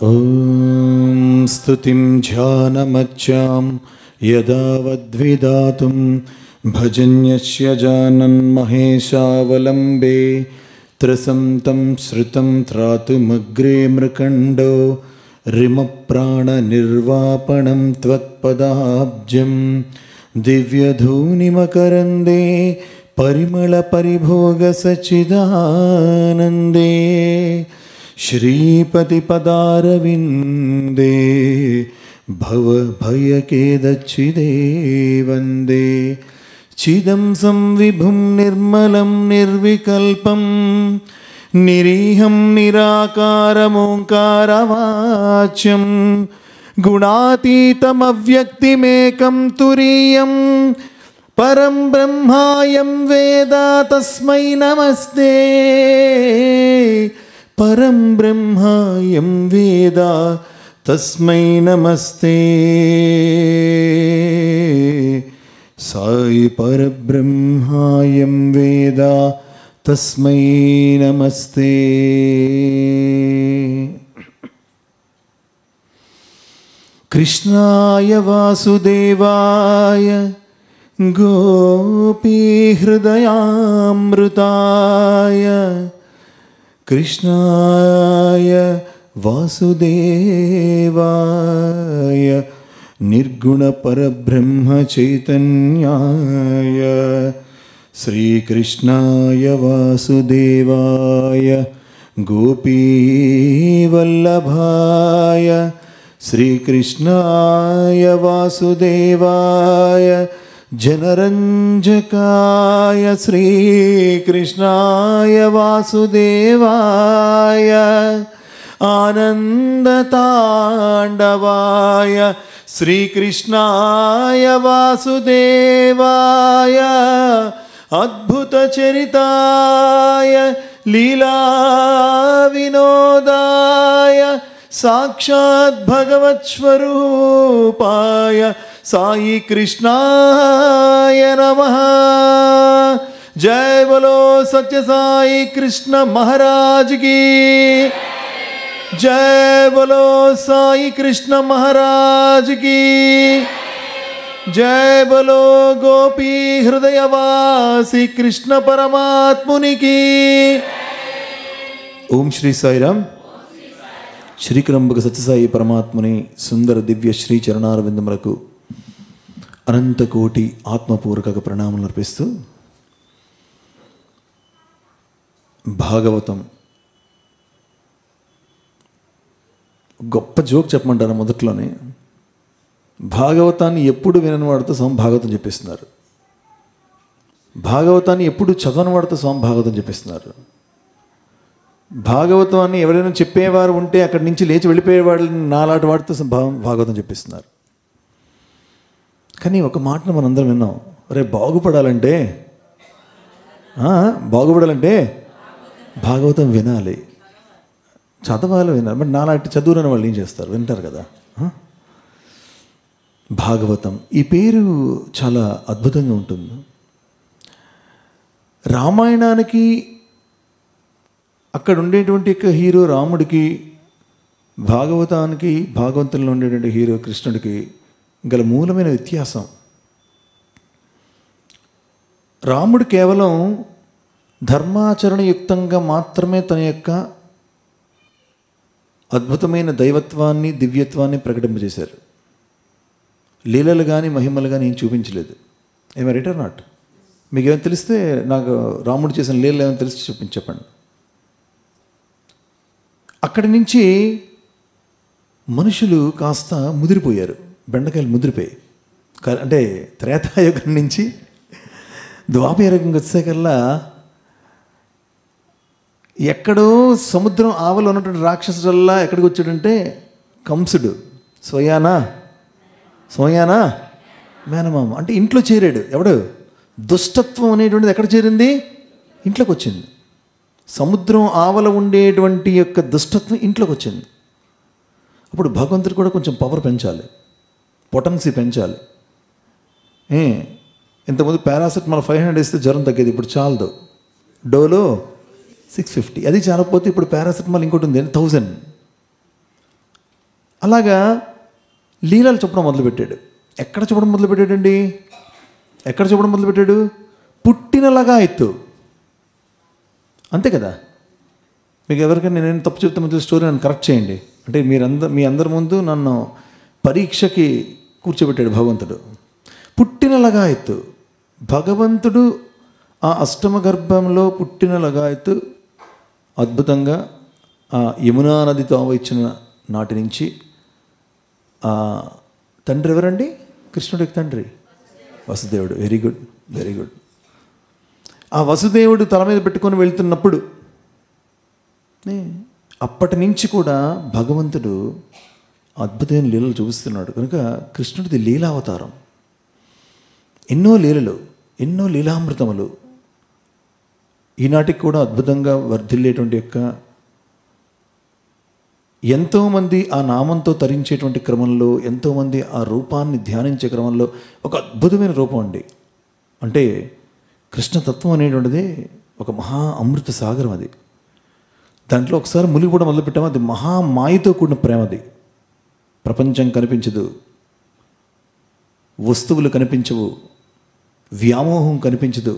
ఓం స్తుతిం ధ్యానమచ్చాం యదావద్విదాతుం భజన్యస్య జానన్ మహేశావలంబే త్రిసంతం శ్రుతం త్రాతుమగ్రే మృకండో రిమప్రాణనిర్వాపణం త్వత్పదాబ్జం దివ్యధూనిమకరందే పరిమళపరిభోగసచ్చిదానందే శ్రీపతిపదారవిందే భవభయకేదచ్చిదే వందే చిదం సంవిభుం నిర్మలం నిర్వికల్పం నిరీహం నిరాకారమోంకారవాచ్యం గుణాతీతమవ్యక్తిమేకం తురీయం పరం బ్రహ్మాయం వేద తస్మై నమస్తే పరం బ్రహ్మాయం వేద తస్మై నమస్తే సాయి పరబ్రహ్మాయం వేద తస్మై నమస్తే. కృష్ణాయ వాసుదేవాయ గోపీహృదయామృతాయ కృష్ణాయ వాసుదేవాయ నిర్గుణ పరబ్రహ్మ చైతన్యాయ శ్రీకృష్ణాయ వాసుదేవాయ గోపీవల్లభాయ శ్రీకృష్ణాయ వాసుదేవాయ జనరంజకాయ శ్రీకృష్ణాయ వాసుదేవాయ ఆనందతాండవాయ శ్రీకృష్ణాయ వాసుదేవాయ అద్భుతచరితాయ లీలా వినోదాయ సాక్షాత్ భగవత్స్వరూపాయ సాయి కృష్ణాయ నమః. జై బలో సత్య సాయి కృష్ణ మహారాజ్ కీ జై బలో సాయి కృష్ణ మహారాజ్ కీ జై బలో గోపీ హృదయవాసి కృష్ణ పరమాత్మునికి. ఓం శ్రీ సాయిరామ్. శ్రీకరంబక సత్యసాయి పరమాత్ముని సుందర దివ్య శ్రీ చరణారవిందములకు అనంతకోటి ఆత్మపూర్వక ప్రణామాలు అర్పిస్తూ భాగవతం గొప్ప జోక్ చెప్పమంటారు. మొదట్లోనే భాగవతాన్ని ఎప్పుడు వినని వాడితో స్వామి భాగవతం చెప్పిస్తున్నారు, భాగవతాన్ని ఎప్పుడు చదవని వాడితో స్వామి భాగవతం చెప్పిస్తున్నారు. భాగవతాన్ని ఎవరైనా చెప్పేవారు ఉంటే అక్కడి నుంచి లేచి వెళ్ళిపోయేవాళ్ళు నాలాంటి వాడితో భాగవతం చెప్పిస్తున్నారు. కానీ ఒక మాటను మనందరం విన్నాం, అరే బాగుపడాలంటే భాగవతం వినాలి, చదవాలి, వినాలి. బట్ నాలాంటి చదువురాని వాళ్ళు ఏం చేస్తారు, వింటారు కదా. భాగవతం ఈ పేరు చాలా అద్భుతంగా ఉంటుంది. రామాయణానికి అక్కడ ఉండేటువంటి యొక్క హీరో రాముడికి, భాగవతానికి భాగవతంలో ఉండేటువంటి హీరో కృష్ణుడికి గల మూలమైన వ్యత్యాసం, రాముడు కేవలం ధర్మాచరణయుక్తంగా మాత్రమే తన యొక్క అద్భుతమైన దైవత్వాన్ని దివ్యత్వాన్ని ప్రకటింపజేశారు. లీలలు కానీ మహిమలు కానీ ఏం చూపించలేదు. ఏమో రైట్ ఆర్ నాట్? మీకు ఏమైనా తెలిస్తే, నాకు రాముడు చేసిన లీలలు ఏమైనా తెలిసి చెప్పండి. అక్కడి నుంచి మనుషులు కాస్త ముదిరిపోయారు, బెండకాయలు ముదిరిపోయాయి. అంటే త్రేతాయుగం నుంచి ద్వాపరయుగంకి వచ్చేకల్లా ఎక్కడో సముద్రం ఆవలో ఉన్నటువంటి రాక్షసుడల్లా ఎక్కడికి వచ్చాడంటే కంసుడు స్వయానా మేనమామ అంటే ఇంట్లో చేరాడు. ఎవడు? దుష్టత్వం అనేటువంటిది ఎక్కడ చేరింది? ఇంట్లోకి వచ్చింది. సముద్రం ఆవల ఉండేటువంటి యొక్క దుష్టత్వం ఇంట్లోకి వచ్చింది. అప్పుడు భగవంతుడు కూడా కొంచెం పవర్ పెంచాలి, పొటెన్సీ పెంచాలి. ఇంతకుముందు పారాసెటమాల్ 500 ఇస్తే జ్వరం తగ్గేది, ఇప్పుడు చాలదు. డోలో 650, అది చాలకపోతే ఇప్పుడు పారాసెటమాల్ ఇంకోటి ఉంది 1000. అలాగా లీలలు చెప్పడం మొదలుపెట్టాడు. ఎక్కడ చెప్పడం మొదలుపెట్టాడండి? ఎక్కడ చెప్పడం మొదలుపెట్టాడు? పుట్టినలాగా ఎత్తు. అంతే కదా. మీకు ఎవరికైనా నేను తప్పు చెప్తే మధ్య స్టోరీ నన్ను కరెక్ట్ చేయండి. అంటే మీ అందరి ముందు నన్ను పరీక్షకి కూర్చోబెట్టాడు భగవంతుడు. పుట్టినలాగా ఎత్తు. భగవంతుడు ఆ అష్టమ గర్భంలో పుట్టిన లగాయతు అద్భుతంగా ఆ యమునా నదితో ఇచ్చిన నాటి నుంచి తండ్రి ఎవరండి? కృష్ణుడికి తండ్రి వసుదేవుడు. Very good, very good. ఆ వసుదేవుడు తల మీద పెట్టుకొని వెళ్తున్నప్పుడు అప్పటి నుంచి కూడా భగవంతుడు అద్భుతమైన లీలలు చూపిస్తున్నాడు. కనుక కృష్ణుడిది లీలావతారం. ఎన్నో లీలలు, ఎన్నో లీలామృతములు ఈనాటికి కూడా అద్భుతంగా వర్ధిల్లేటువంటి యొక్క ఎంతోమంది ఆ నామంతో తరించేటువంటి క్రమంలో, ఎంతోమంది ఆ రూపాన్ని ధ్యానించే క్రమంలో ఒక అద్భుతమైన రూపం అండి. అంటే కృష్ణతత్వం అనేటువంటిది ఒక మహా అమృత సాగరం. అది దాంట్లో ఒకసారి మునిగిపోవడం మొదలుపెట్టాము. అది మహామాయతో కూడిన ప్రేమ. అది ప్రపంచం కనిపించదు, వస్తువులు కనిపించవు, వ్యామోహం కనిపించదు,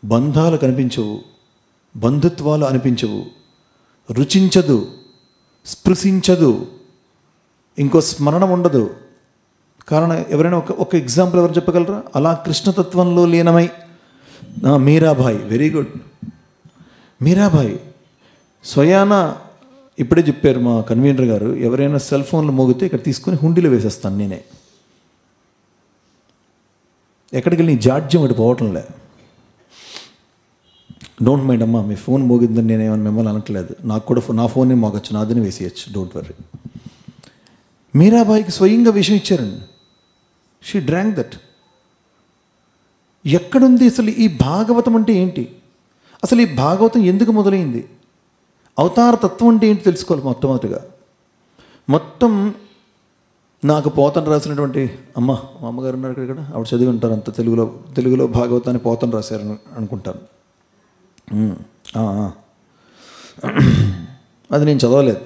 బంధాలు కనిపించవు, బంధుత్వాలు అనిపించవు, రుచించదు, స్పృశించదు, ఇంకో స్మరణం ఉండదు. కారణం ఎవరైనా ఒక ఎగ్జాంపుల్ ఎవరు చెప్పగలరా? అలా కృష్ణతత్వంలో లీనమై మీరాబాయి. Very good. మీరాబాయి స్వయాన ఇప్పుడే చెప్పారు మా కన్వీనర్ గారు, ఎవరైనా సెల్ ఫోన్లు మోగితే ఇక్కడ తీసుకుని హుండీలో వేసేస్తాను నేనే. ఎక్కడికి వెళ్ళి నీ జాడ్యం అటు పోవటంలే. డోంట్ మైండ్ అమ్మా, మీ ఫోన్ మోగిందని నేనేమన్నా మిమ్మల్ని అనట్లేదు. నాకు కూడా నా ఫోన్నే మోగచ్చు, నాదని వేసేయచ్చు, డోంట్ వర్రీ. మీరాబాయికి స్వయంగా విషయం ఇచ్చారండి. She drank that. ఎక్కడుంది అసలు ఈ భాగవతం అంటే ఏంటి? అసలు ఈ భాగవతం ఎందుకు మొదలైంది? అవతార తత్వం అంటే ఏంటి తెలుసుకోవాలి. మొట్టమొదటిగా మొత్తం నాకు పోతన రాసినటువంటి మా అమ్మగారు ఉన్నారు ఇక్కడ, ఆవిడ చదివి ఉంటారు అంత తెలుగులో భాగవతాన్ని పోతన రాశారు అనుకుంటాను. అది నేను చదవలేదు.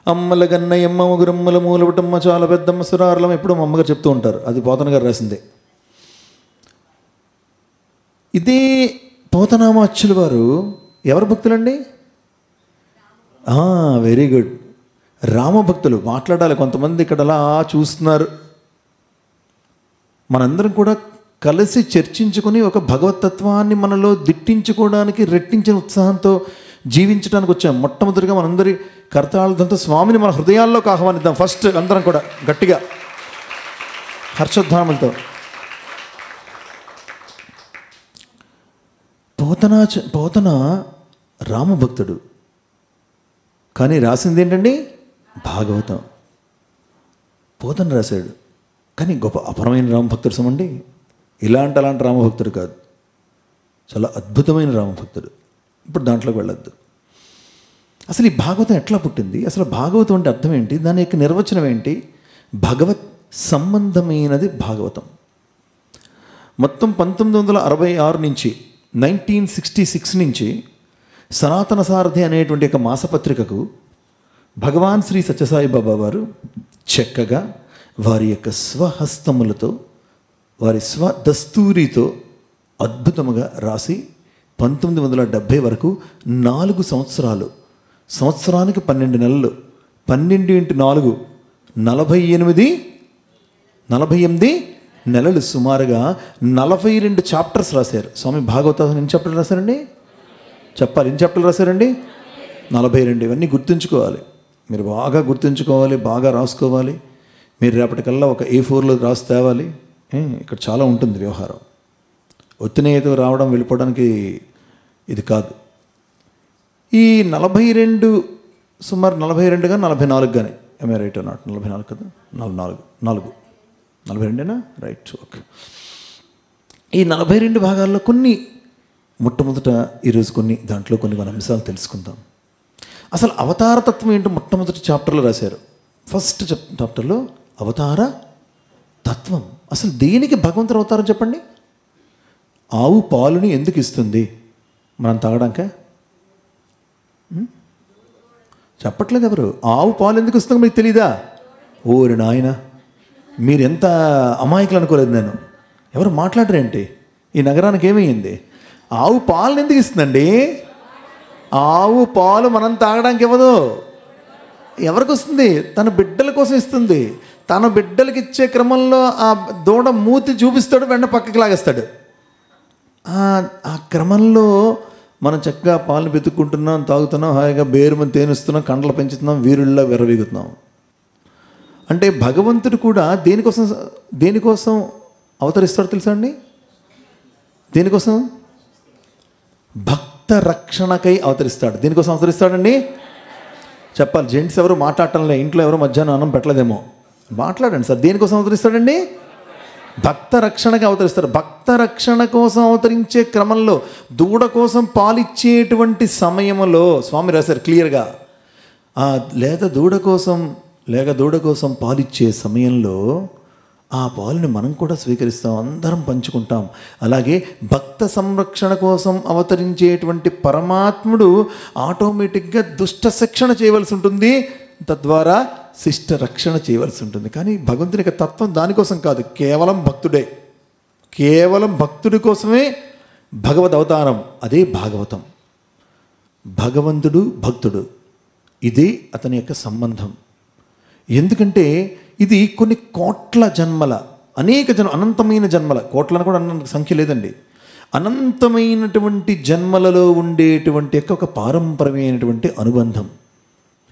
అమ్మల గన్నయ్యమ్మ ముగురమ్మల మూలబుటమ్మ చాలా పెద్దమ్మ సురారులం ఎప్పుడు మా అమ్మగారు చెప్తూ ఉంటారు. అది పోతన గారు రాసిందే. ఇదే పోతనామాచ్యుల వారు ఎవరు భక్తులండి? Very good, రామభక్తులు. మాట్లాడాలి. కొంతమంది ఇక్కడ అలా చూస్తున్నారు. మనందరం కూడా కలిసి చర్చించుకొని ఒక భగవతత్వాన్ని మనలో దిట్టించుకోవడానికి రెట్టించిన ఉత్సాహంతో జీవించడానికి వచ్చాం. మొట్టమొదటిగా మనందరి కర్తాళంతో స్వామిని మన హృదయాల్లోకి ఆహ్వానిద్దాం. ఫస్ట్ అందరం కూడా గట్టిగా హర్షోద్ధాములతో. పోతన రామభక్తుడు, కానీ రాసింది ఏంటండి? భాగవతం. పోతన రాశాడు, కానీ గొప్ప అపరమైన రామభక్తుడు సమండి. అలాంటి రామభక్తుడు కాదు, చాలా అద్భుతమైన రామభక్తుడు. ఇప్పుడు దాంట్లోకి వెళ్ళొద్దు. అసలు ఈ భాగవతం ఎట్లా పుట్టింది? అసలు భాగవతం అంటే అర్థం ఏంటి? దాని యొక్క నిర్వచనం ఏంటి? భగవత్ సంబంధమైనది భాగవతం. మొత్తం 1966 నుంచి 1966 నుంచి సనాతన సారథి అనేటువంటి ఒక మాసపత్రికకు భగవాన్ శ్రీ సత్యసాయి బాబా వారు చక్కగా వారి యొక్క స్వహస్తములతో, వారి స్వదస్తూరితో అద్భుతముగా రాసి 1970 వరకు 4 సంవత్సరాలు, సంవత్సరానికి 12 నెలలు, 12 × 4 48 నెలలు, సుమారుగా 42 చాప్టర్స్ రాశారు. స్వామి భాగవతం ఎన్ని చాప్టర్లు రాశారండి? చెప్పాలి. ఎన్ని చాప్టర్లు రాశారండి? 42. ఇవన్నీ గుర్తుంచుకోవాలి. మీరు బాగా గుర్తుంచుకోవాలి, బాగా రాసుకోవాలి. మీరు రేపటికల్లా ఒక A4లో రాసి తేవాలి. ఇక్కడ చాలా ఉంటుంది వ్యవహారం. ఒత్తినేతో రావడం వెళ్ళిపోవడానికి ఇది కాదు. ఈ 42 సుమారు 42 కానీ 44 కానీ, ఎంఐ రైట్ నాట్? 44 కదా, 42 రైట్, ఓకే. ఈ 42 భాగాల్లో కొన్ని మొట్టమొదట ఈరోజు దాంట్లో కొన్ని మన అంశాలు తెలుసుకుందాం. అసలు అవతారతత్వం ఏంటో మొట్టమొదటి చాప్టర్లో రాశారు. ఫస్ట్ చాప్టర్లో అవతార తత్వం. అసలు దేనికి భగవంతుడు అవతారం చెప్పండి? ఆవు పాలుని ఎందుకు ఇస్తుంది? మనం తాగడానిక? చెప్పట్లేదు ఎవరు. ఆవు పాలు ఎందుకు ఇస్తుందో మీకు తెలీదా? ఓరి నాయన, మీరు ఎంత అమాయకులు అనుకోలేదు నేను. ఎవరు మాట్లాడరేంటి? ఈ నగరానికి ఏమైంది? ఆవు పాలను ఎందుకు ఇస్తుందండి? ఆవు పాలు మనం తాగడానికి ఇవ్వదు. ఎవరికి వస్తుంది? తన బిడ్డల కోసం ఇస్తుంది. తన బిడ్డలకి ఇచ్చే క్రమంలో ఆ దూడ మూతి చూపిస్తాడు, వెంట పక్కకి లాగేస్తాడు. ఆ క్రమంలో మనం చక్కగా పాలను వెతుక్కుంటున్నాం, తాగుతున్నాం, హాయిగా బేరుమని తేనిస్తున్నాం, కండలు పెంచుతున్నాం, వీరుల్లా విర్రవీగుతున్నాం. అంటే భగవంతుడు కూడా దేనికోసం అవతరిస్తాడు తెలుసా అండి? దేనికోసం? భక్త రక్షణకై అవతరిస్తాడు. దేనికోసం అవతరిస్తాడండి? చెప్పాలి. జెంట్స్ ఎవరు మాట్లాడటంలే, ఇంట్లో ఎవరు మధ్యాహ్నం అన్నం పెట్టలేదేమో. మాట్లాడండి సార్. దేనికోసం అవతరిస్తాడండి? భక్త రక్షణగా అవతరిస్తారు. భక్త రక్షణ కోసం అవతరించే క్రమంలో దూడ కోసం పాలిచ్చేటువంటి సమయంలో స్వామి రాశారు క్లియర్గా. లేక దూడ కోసం పాలిచ్చే సమయంలో ఆ పాలుని మనం కూడా స్వీకరిస్తాం, అందరం పంచుకుంటాం. అలాగే భక్త సంరక్షణ కోసం అవతరించేటువంటి పరమాత్ముడు ఆటోమేటిక్గా దుష్ట శిక్షణ చేయవలసి ఉంటుంది, తద్వారా శిష్ట రక్షణ చేయవలసి ఉంటుంది. కానీ భగవంతుని యొక్క తత్వం దానికోసం కాదు, కేవలం భక్తుడి కోసమే భగవద్ అవతారం. అదే భాగవతం. భగవంతుడు భక్తుడు, ఇదే అతని యొక్క సంబంధం. ఎందుకంటే ఇది కొన్ని కోట్ల జన్మల, అనంతమైన జన్మల, కోట్లను కూడా అన్న సంఖ్య లేదండి, అనంతమైనటువంటి జన్మలలో ఉండేటువంటి ఒక పారంపర్యమైనటువంటి అనుబంధం.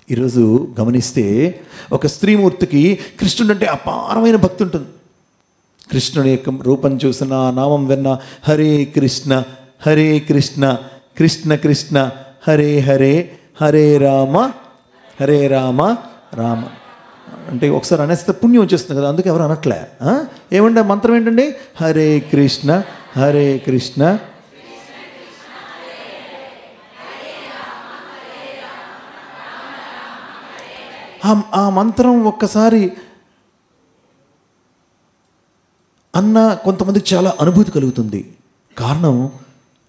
ఈరోజు గమనిస్తే ఒక స్త్రీమూర్తికి కృష్ణుడు అంటే అపారమైన భక్తి ఉంటుంది. కృష్ణుడి యొక్క రూపం చూసిన, నామం విన్న, హరే కృష్ణ హరే కృష్ణ కృష్ణ కృష్ణ హరే హరే హరే రామ హరే రామ రామ అంటే ఒకసారి అనేస్తే పుణ్యం వచ్చేస్తుంది కదా, అందుకే ఎవరు అనట్లే. ఏమంటే మంత్రం ఏంటండి? హరే కృష్ణ హరే కృష్ణ. ఆ మంత్రం ఒక్కసారి అన్న కొంతమందికి చాలా అనుభూతి కలుగుతుంది. కారణం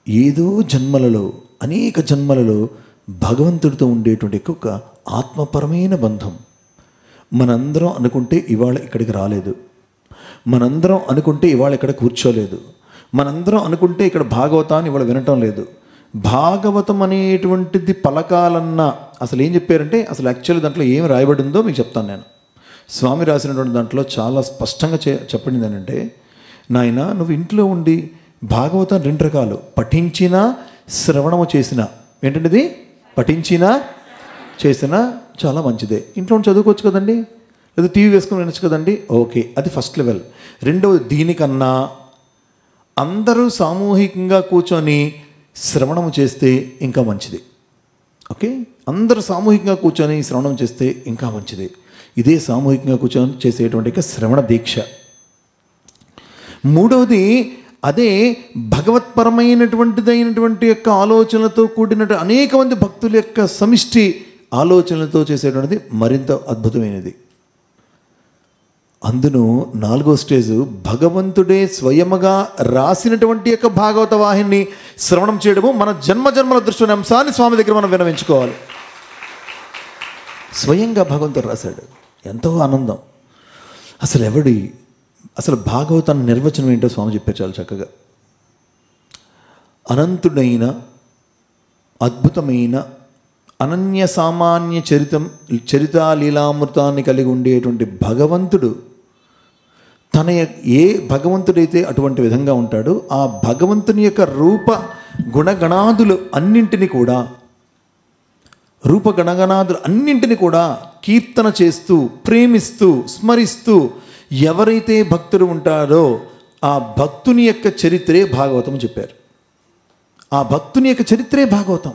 ఏదో అనేక జన్మలలో భగవంతుడితో ఉండేటువంటి ఒక ఆత్మపరమైన బంధం. మనందరం అనుకుంటే ఇవాళ ఇక్కడికి రాలేదు, మనందరం అనుకుంటే ఇవాళ ఇక్కడ కూర్చోలేదు, మనందరం అనుకుంటే ఇక్కడ భాగవతాన్ని ఇవాళ వినటం లేదు. భాగవతం అనేటువంటిది పలకాలన్నా అసలు ఏం చెప్పారంటే, అసలు యాక్చువల్లీ దాంట్లో ఏం రాయబడిందో మీకు చెప్తాను నేను. స్వామి రాసినటువంటి దాంట్లో చాలా స్పష్టంగా చెప్పండి ఏంటంటే, నాయన నువ్వు ఇంట్లో ఉండి భాగవతం 2 రకాలు, పఠించినా శ్రవణము చేసినా. ఏంటంటే పఠించినా చేసినా చాలా మంచిదే. ఇంట్లో చదువుకోవచ్చు కదండి, లేదా టీవీ వేసుకొని వినొచ్చు కదండి, ఓకే, అది ఫస్ట్ లెవెల్. రెండవది, దీనికన్నా అందరూ సామూహికంగా కూర్చొని శ్రవణము చేస్తే ఇంకా మంచిది. ఓకే, అందరూ సామూహికంగా కూర్చొని శ్రవణం చేస్తే ఇంకా మంచిది. ఇదే సామూహికంగా కూర్చొని చేసేటువంటి శ్రవణ దీక్ష. మూడవది, అదే భగవత్పరమైనటువంటిదైనటువంటి యొక్క ఆలోచనలతో కూడినటువంటి అనేక మంది భక్తుల యొక్క సమిష్టి ఆలోచనలతో చేసేటువంటిది మరింత అద్భుతమైనది. అందులో 4వ స్టేజు భగవంతుడే స్వయముగా రాసినటువంటి యొక్క భాగవత వాహిని శ్రవణం చేయడము. మన జన్మల దృష్టి అంశాన్ని స్వామి దగ్గర మనం వినవించుకోవాలి. స్వయంగా భగవంతుడు రాశాడు, ఎంతో ఆనందం. అసలు భాగవతాన్ని నిర్వచనం ఏంటో స్వామి చెప్పారు చాలా చక్కగా. అనంతుడైన అద్భుతమైన అనన్య సామాన్య చరితాలీలామృతాన్ని కలిగి ఉండేటువంటి భగవంతుడు ఏ భగవంతుడైతే అటువంటి విధంగా ఉంటాడో ఆ భగవంతుని యొక్క రూప గుణగణాదులు అన్నింటినీ కూడా కీర్తన చేస్తూ, ప్రేమిస్తూ, స్మరిస్తూ ఎవరైతే భక్తుడు ఉంటారో ఆ భక్తుని యొక్క చరిత్రే భాగవతం చెప్పారు. ఆ భక్తుని యొక్క చరిత్రే భాగవతం.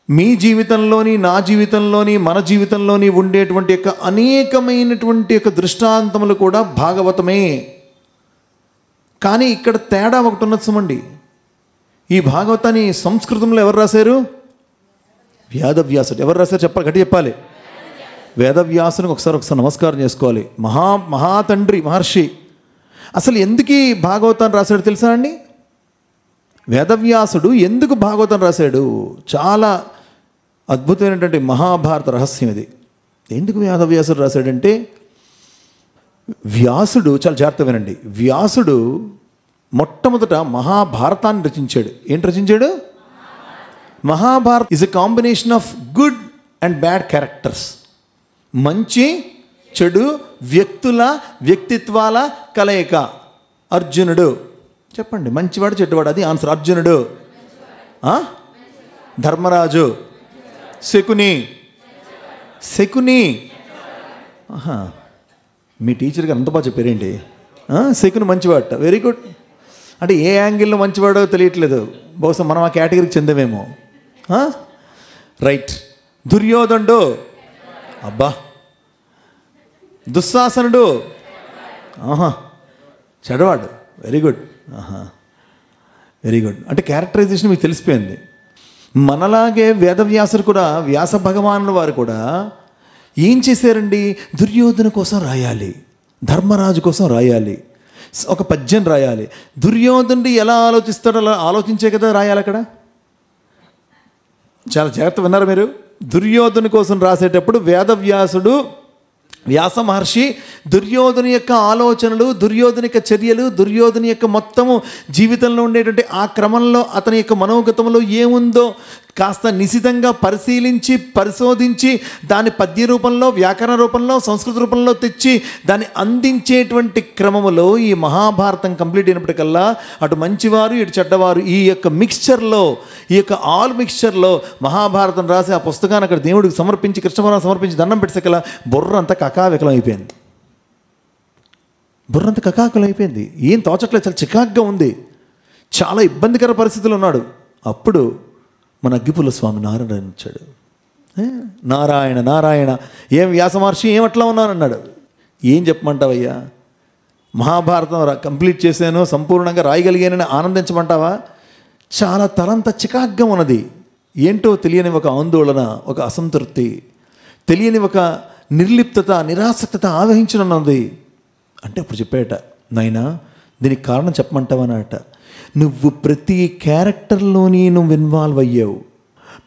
మీ జీవితంలోని, నా జీవితంలోని, మన జీవితంలోని ఉండేటువంటి యొక్క అనేకమైనటువంటి యొక్క దృష్టాంతములు కూడా భాగవతమే. కానీ ఇక్కడ తేడా ఒకటి ఉన్నది సుమండి. ఈ భాగవతాన్ని సంస్కృతంలో ఎవరు రాశారు? వేదవ్యాసుడు. ఎవరు రాశారు చెప్పాలి, గట్టి చెప్పాలి. వేదవ్యాసునికి ఒకసారి నమస్కారం చేసుకోవాలి. మహాతండ్రి మహర్షి. అసలు ఎందుకు ఈ భాగవతాన్ని రాశాడు తెలుసా అండి? వేదవ్యాసుడు ఎందుకు భాగవతం రాశాడు? చాలా అద్భుతమైనటువంటి మహాభారత రహస్యం ఇది. ఎందుకు వేదవ్యాసుడు రాశాడంటే, వ్యాసుడు చాలా జాగ్రత్త వినండి, వ్యాసుడు మొట్టమొదట మహాభారతాన్ని రచించాడు. ఏంటి రచించాడు? Mahabharat is a combination of good and bad characters. మంచి చెడు వ్యక్తుల వ్యక్తిత్వాల కలయిక. అర్జునుడు, చెప్పండి మంచివాడు చెడ్డవాడు, అది ఆన్సర్. అర్జునుడు, ధర్మరాజు, శకుని. మీ టీచర్ గారు అంత బాగా చెప్పారేంటి? శకుని మంచివాట, వెరీ గుడ్. అంటే ఏ యాంగిల్లో మంచివాడో తెలియట్లేదు, బహుశా మనం ఆ కేటగిరీకి చెందమేమో. రైట్. దుర్యోధనుడు, అబ్బా. దుశ్శాసనుడు, చెడవాడు, వెరీ గుడ్. Very good. అంటే క్యారెక్టరైజేషన్ మీకు తెలిసిపోయింది. మనలాగే వేదవ్యాసుడు కూడా, వ్యాస భగవానుల వారు కూడా ఏం చేశారండి? దుర్యోధన కోసం రాయాలి, ధర్మరాజు కోసం రాయాలి, ఒక పద్యం రాయాలి. దుర్యోధనుడు ఎలా ఆలోచిస్తాడో అలా ఆలోచించే కదా రాయాలి అక్కడ. చాలా జాగ్రత్త విన్నారు మీరు. దుర్యోధను కోసం రాసేటప్పుడు వేదవ్యాసుడు, వ్యాస మహర్షి దుర్యోధను యొక్క ఆలోచనలు, దుర్యోధను యొక్క చర్యలు, దుర్యోధను యొక్క మొత్తము జీవితంలో ఉండేటువంటి ఆ క్రమంలో అతని యొక్క మనోగతంలో ఏముందో కాస్త నిశితంగా పరిశీలించి పరిశోధించి దాని పద్య రూపంలో, వ్యాకరణ రూపంలో, సంస్కృత రూపంలో తెచ్చి దాన్ని అందించేటువంటి క్రమములో ఈ మహాభారతం కంప్లీట్ అయినప్పటికల్లా అటు మంచివారు ఇటు చెడ్డవారు ఈ యొక్క మిక్స్చర్లో, ఈ యొక్క ఆల్ మిక్స్చర్లో మహాభారతం రాసి ఆ పుస్తకాన్ని అక్కడ దేవుడికి సమర్పించి, కృష్ణపురాణం సమర్పించి దండం పెట్టేసకల్లా బుర్ర అంతా కకావికలం అయిపోయింది. బుర్రంత కకాకులం అయిపోయింది. ఏం తోచట్లేదు, చాలా చికాగ్గా ఉంది, చాలా ఇబ్బందికర పరిస్థితులు ఉన్నాడు. అప్పుడు మన అగ్గిపుల్ల స్వామి నారాయణ వచ్చాడు. నారాయణ నారాయణ, ఏం వ్యాస మహర్షి ఏమట్లా ఉన్నానన్నాడు. ఏం చెప్పమంటావయ్యా? మహాభారతం కంప్లీట్ చేశాను, సంపూర్ణంగా రాయగలిగానని ఆనందించమంటావా? చాలా తలంత చికాగ్గా ఉన్నది. ఏంటో తెలియని ఒక ఆందోళన, ఒక అసంతృప్తి, తెలియని ఒక నిర్లిప్తత, నిరాసక్తత ఆవహించనున్నది. అంటే అప్పుడు చెప్పాట, నాయనా దీనికి కారణం చెప్పమంటావా అన్నట. నువ్వు ప్రతి క్యారెక్టర్లోని నువ్వు ఇన్వాల్వ్ అయ్యావు,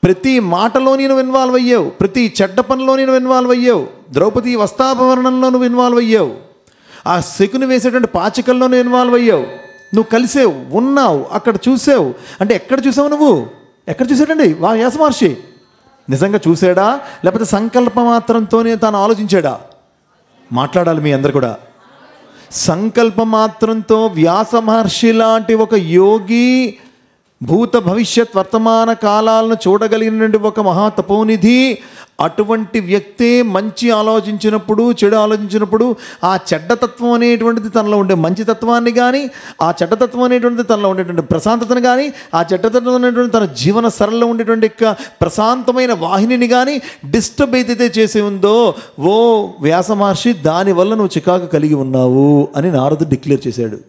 ప్రతి మాటలోని నువ్వు ఇన్వాల్వ్ అయ్యావు, ప్రతి చెడ్డ పనిలోని నువ్వు ఇన్వాల్వ్ అయ్యావు, ద్రౌపది వస్త్రాభరణంలో నువ్వు ఇన్వాల్వ్ అయ్యావు, ఆ శకుని వేసేటువంటి పాచికల్లో నువ్వు ఇన్వాల్వ్ అయ్యావు, నువ్వు కలిసావు, ఉన్నావు, అక్కడ చూసావు. అంటే ఎక్కడ చూసావు నువ్వు? ఎక్కడ చూసాడండి వ్యాస మహర్షి? నిజంగా చూసాడా, లేకపోతే సంకల్ప మాత్రంతోనే తాను ఆలోచించాడా? మాట్లాడాలి మీ అందరు కూడా. సంకల్ప మాత్రంతో వ్యాస మహర్షి లాంటి ఒక యోగి, భూత భవిష్యత్ వర్తమాన కాలాలను చూడగలిగినటువంటి ఒక మహాతపోనిధి, అటువంటి వ్యక్తే మంచి ఆలోచించినప్పుడు, చెడు ఆలోచించినప్పుడు ఆ చెడ్డతత్వం అనేటువంటిది తనలో ఉండే మంచితత్వాన్ని కానీ, ఆ చెడ్డతత్వం అనేటువంటిది తనలో ఉండేటువంటి ప్రశాంతతను కానీ, ఆ చెడ్డతత్వం అనేటువంటి తన జీవన సరళలో ఉండేటువంటి యొక్క ప్రశాంతమైన వాహినిని కానీ డిస్టర్బ్ అయితే చేసి ఉందో, ఓ వ్యాస మహర్షి దానివల్ల నువ్వు చికాకు కలిగి ఉన్నావు అని నారదుడు డిక్లేర్ చేశాడు.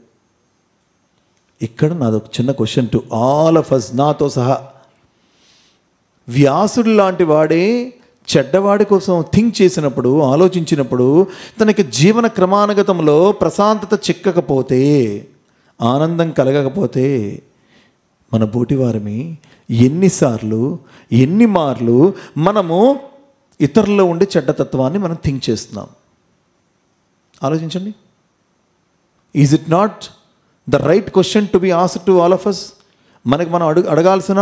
ఇక్కడ నాదొక చిన్న question to all of us, నాతో సహా. వ్యాసుడు లాంటి వాడే చెడ్డవాడి కోసం థింక్ చేసినప్పుడు, ఆలోచించినప్పుడు, తనకి జీవన క్రమానుగతంలో ప్రశాంతత చిక్కకపోతే, ఆనందం కలగకపోతే, మన బోటివారమి ఎన్నిసార్లు ఎన్ని మార్లు మనము ఇతరుల్లో ఉండే చెడ్డతత్వాన్ని మనం థింక్ చేస్తున్నాం? ఆలోచించండి. Is it not the right question to be asked to all of us? మనకు మనం అడగాల్సిన,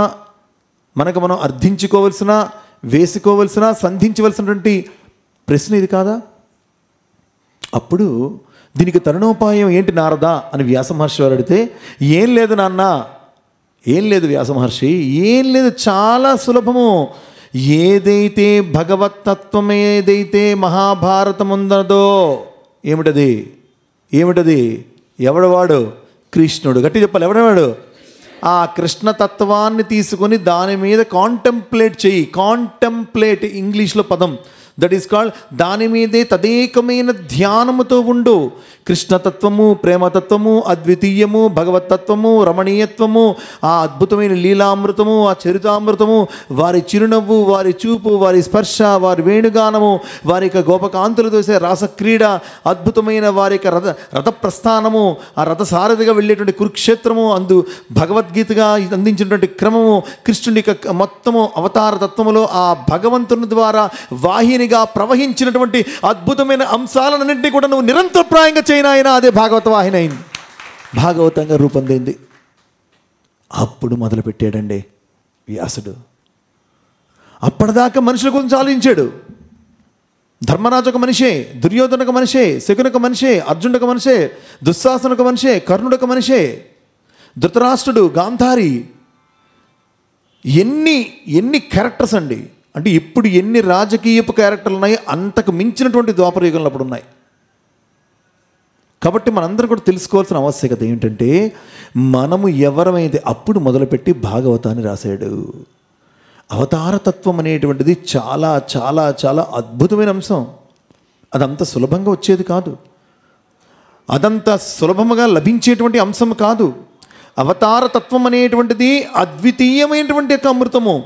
మనకు మనం అర్థించుకోవలసిన, వేసుకోవలసిన, సంధించవలసినటువంటి ప్రశ్న ఇది కాదా? అప్పుడు దీనికి తరుణోపాయం ఏంటి నారదా అని వ్యాస మహర్షి వారు అడిగితే, ఏం లేదు నాన్న, ఏం లేదు వ్యాస మహర్షి, ఏం లేదు, చాలా సులభము. ఏదైతే భగవత్తత్వం, ఏదైతే మహాభారతం ఉందదో, ఏమిటది? ఏమిటది? ఎవడవాడు? కృష్ణుడు. గట్టి చెప్పాలి, ఎవడవాడు? ఆ కృష్ణతత్వాన్ని తీసుకొని దాని మీద కాంటెంప్లేట్ చెయ్యి. కాంటెంప్లేట్ ఇంగ్లీష్లో పదం, దట్ ఈస్ కాల్డ్, దాని మీదే తదేకమైన ధ్యానముతో ఉండు. కృష్ణతత్వము, ప్రేమతత్వము, అద్వితీయము, భగవతత్వము, రమణీయత్వము, ఆ అద్భుతమైన లీలామృతము, ఆ చరితామృతము, వారి చిరునవ్వు, వారి చూపు, వారి స్పర్శ, వారి వేణుగానము, వారి యొక్క గోపకాంతులు తోసే రాసక్రీడ, అద్భుతమైన వారి యొక్క రథప్రస్థానము, ఆ రథసారథిగా వెళ్ళేటువంటి కురుక్షేత్రము, అందు భగవద్గీతగా అందించినటువంటి క్రమము, కృష్ణుడి యొక్క మొత్తము అవతార తత్వములో ఆ భగవంతుని ద్వారా వాహినిగా ప్రవహించినటువంటి అద్భుతమైన అంశాలన్నింటినీ కూడా నువ్వు నిరంతరప్రాయంగా చేయనాయన, అదే భాగవత వాహిని అయింది, భాగవతంగా రూపొందింది. అప్పుడు మొదలుపెట్టాడండి వ్యాసుడు. అప్పటిదాకా మనుషుల గురించి ఆలోచించాడు. ధర్మరాజు ఒక మనిషే, దుర్యోధన ఒక మనిషే, శకుని ఒక మనిషే, అర్జునుడు ఒక మనిషే, దుశ్శాసన ఒక మనిషే, కర్ణుడు ఒక మనిషే, ధృతరాష్ట్రుడు, గాంధారి, ఎన్ని క్యారెక్టర్స్ అండి. అంటే ఇప్పుడు ఎన్ని రాజకీయపు క్యారెక్టర్లు ఉన్నాయి, అంతకు మించినటువంటి ద్వాపర యుగంలో అప్పుడు ఉన్నాయి. కాబట్టి మనందరం కూడా తెలుసుకోవాల్సిన ఆవశ్యకత ఏంటంటే, మనము ఎవరమైతే అప్పుడు మొదలుపెట్టి భాగవతాన్ని రాశాడు. అవతారతత్వం అనేటువంటిది చాలా చాలా చాలా అద్భుతమైన అంశం. అదంత సులభంగా వచ్చేది కాదు, అదంత సులభంగా లభించేటువంటి అంశం కాదు. అవతారతత్వం అనేటువంటిది అద్వితీయమైనటువంటి యొక్క అమృతము.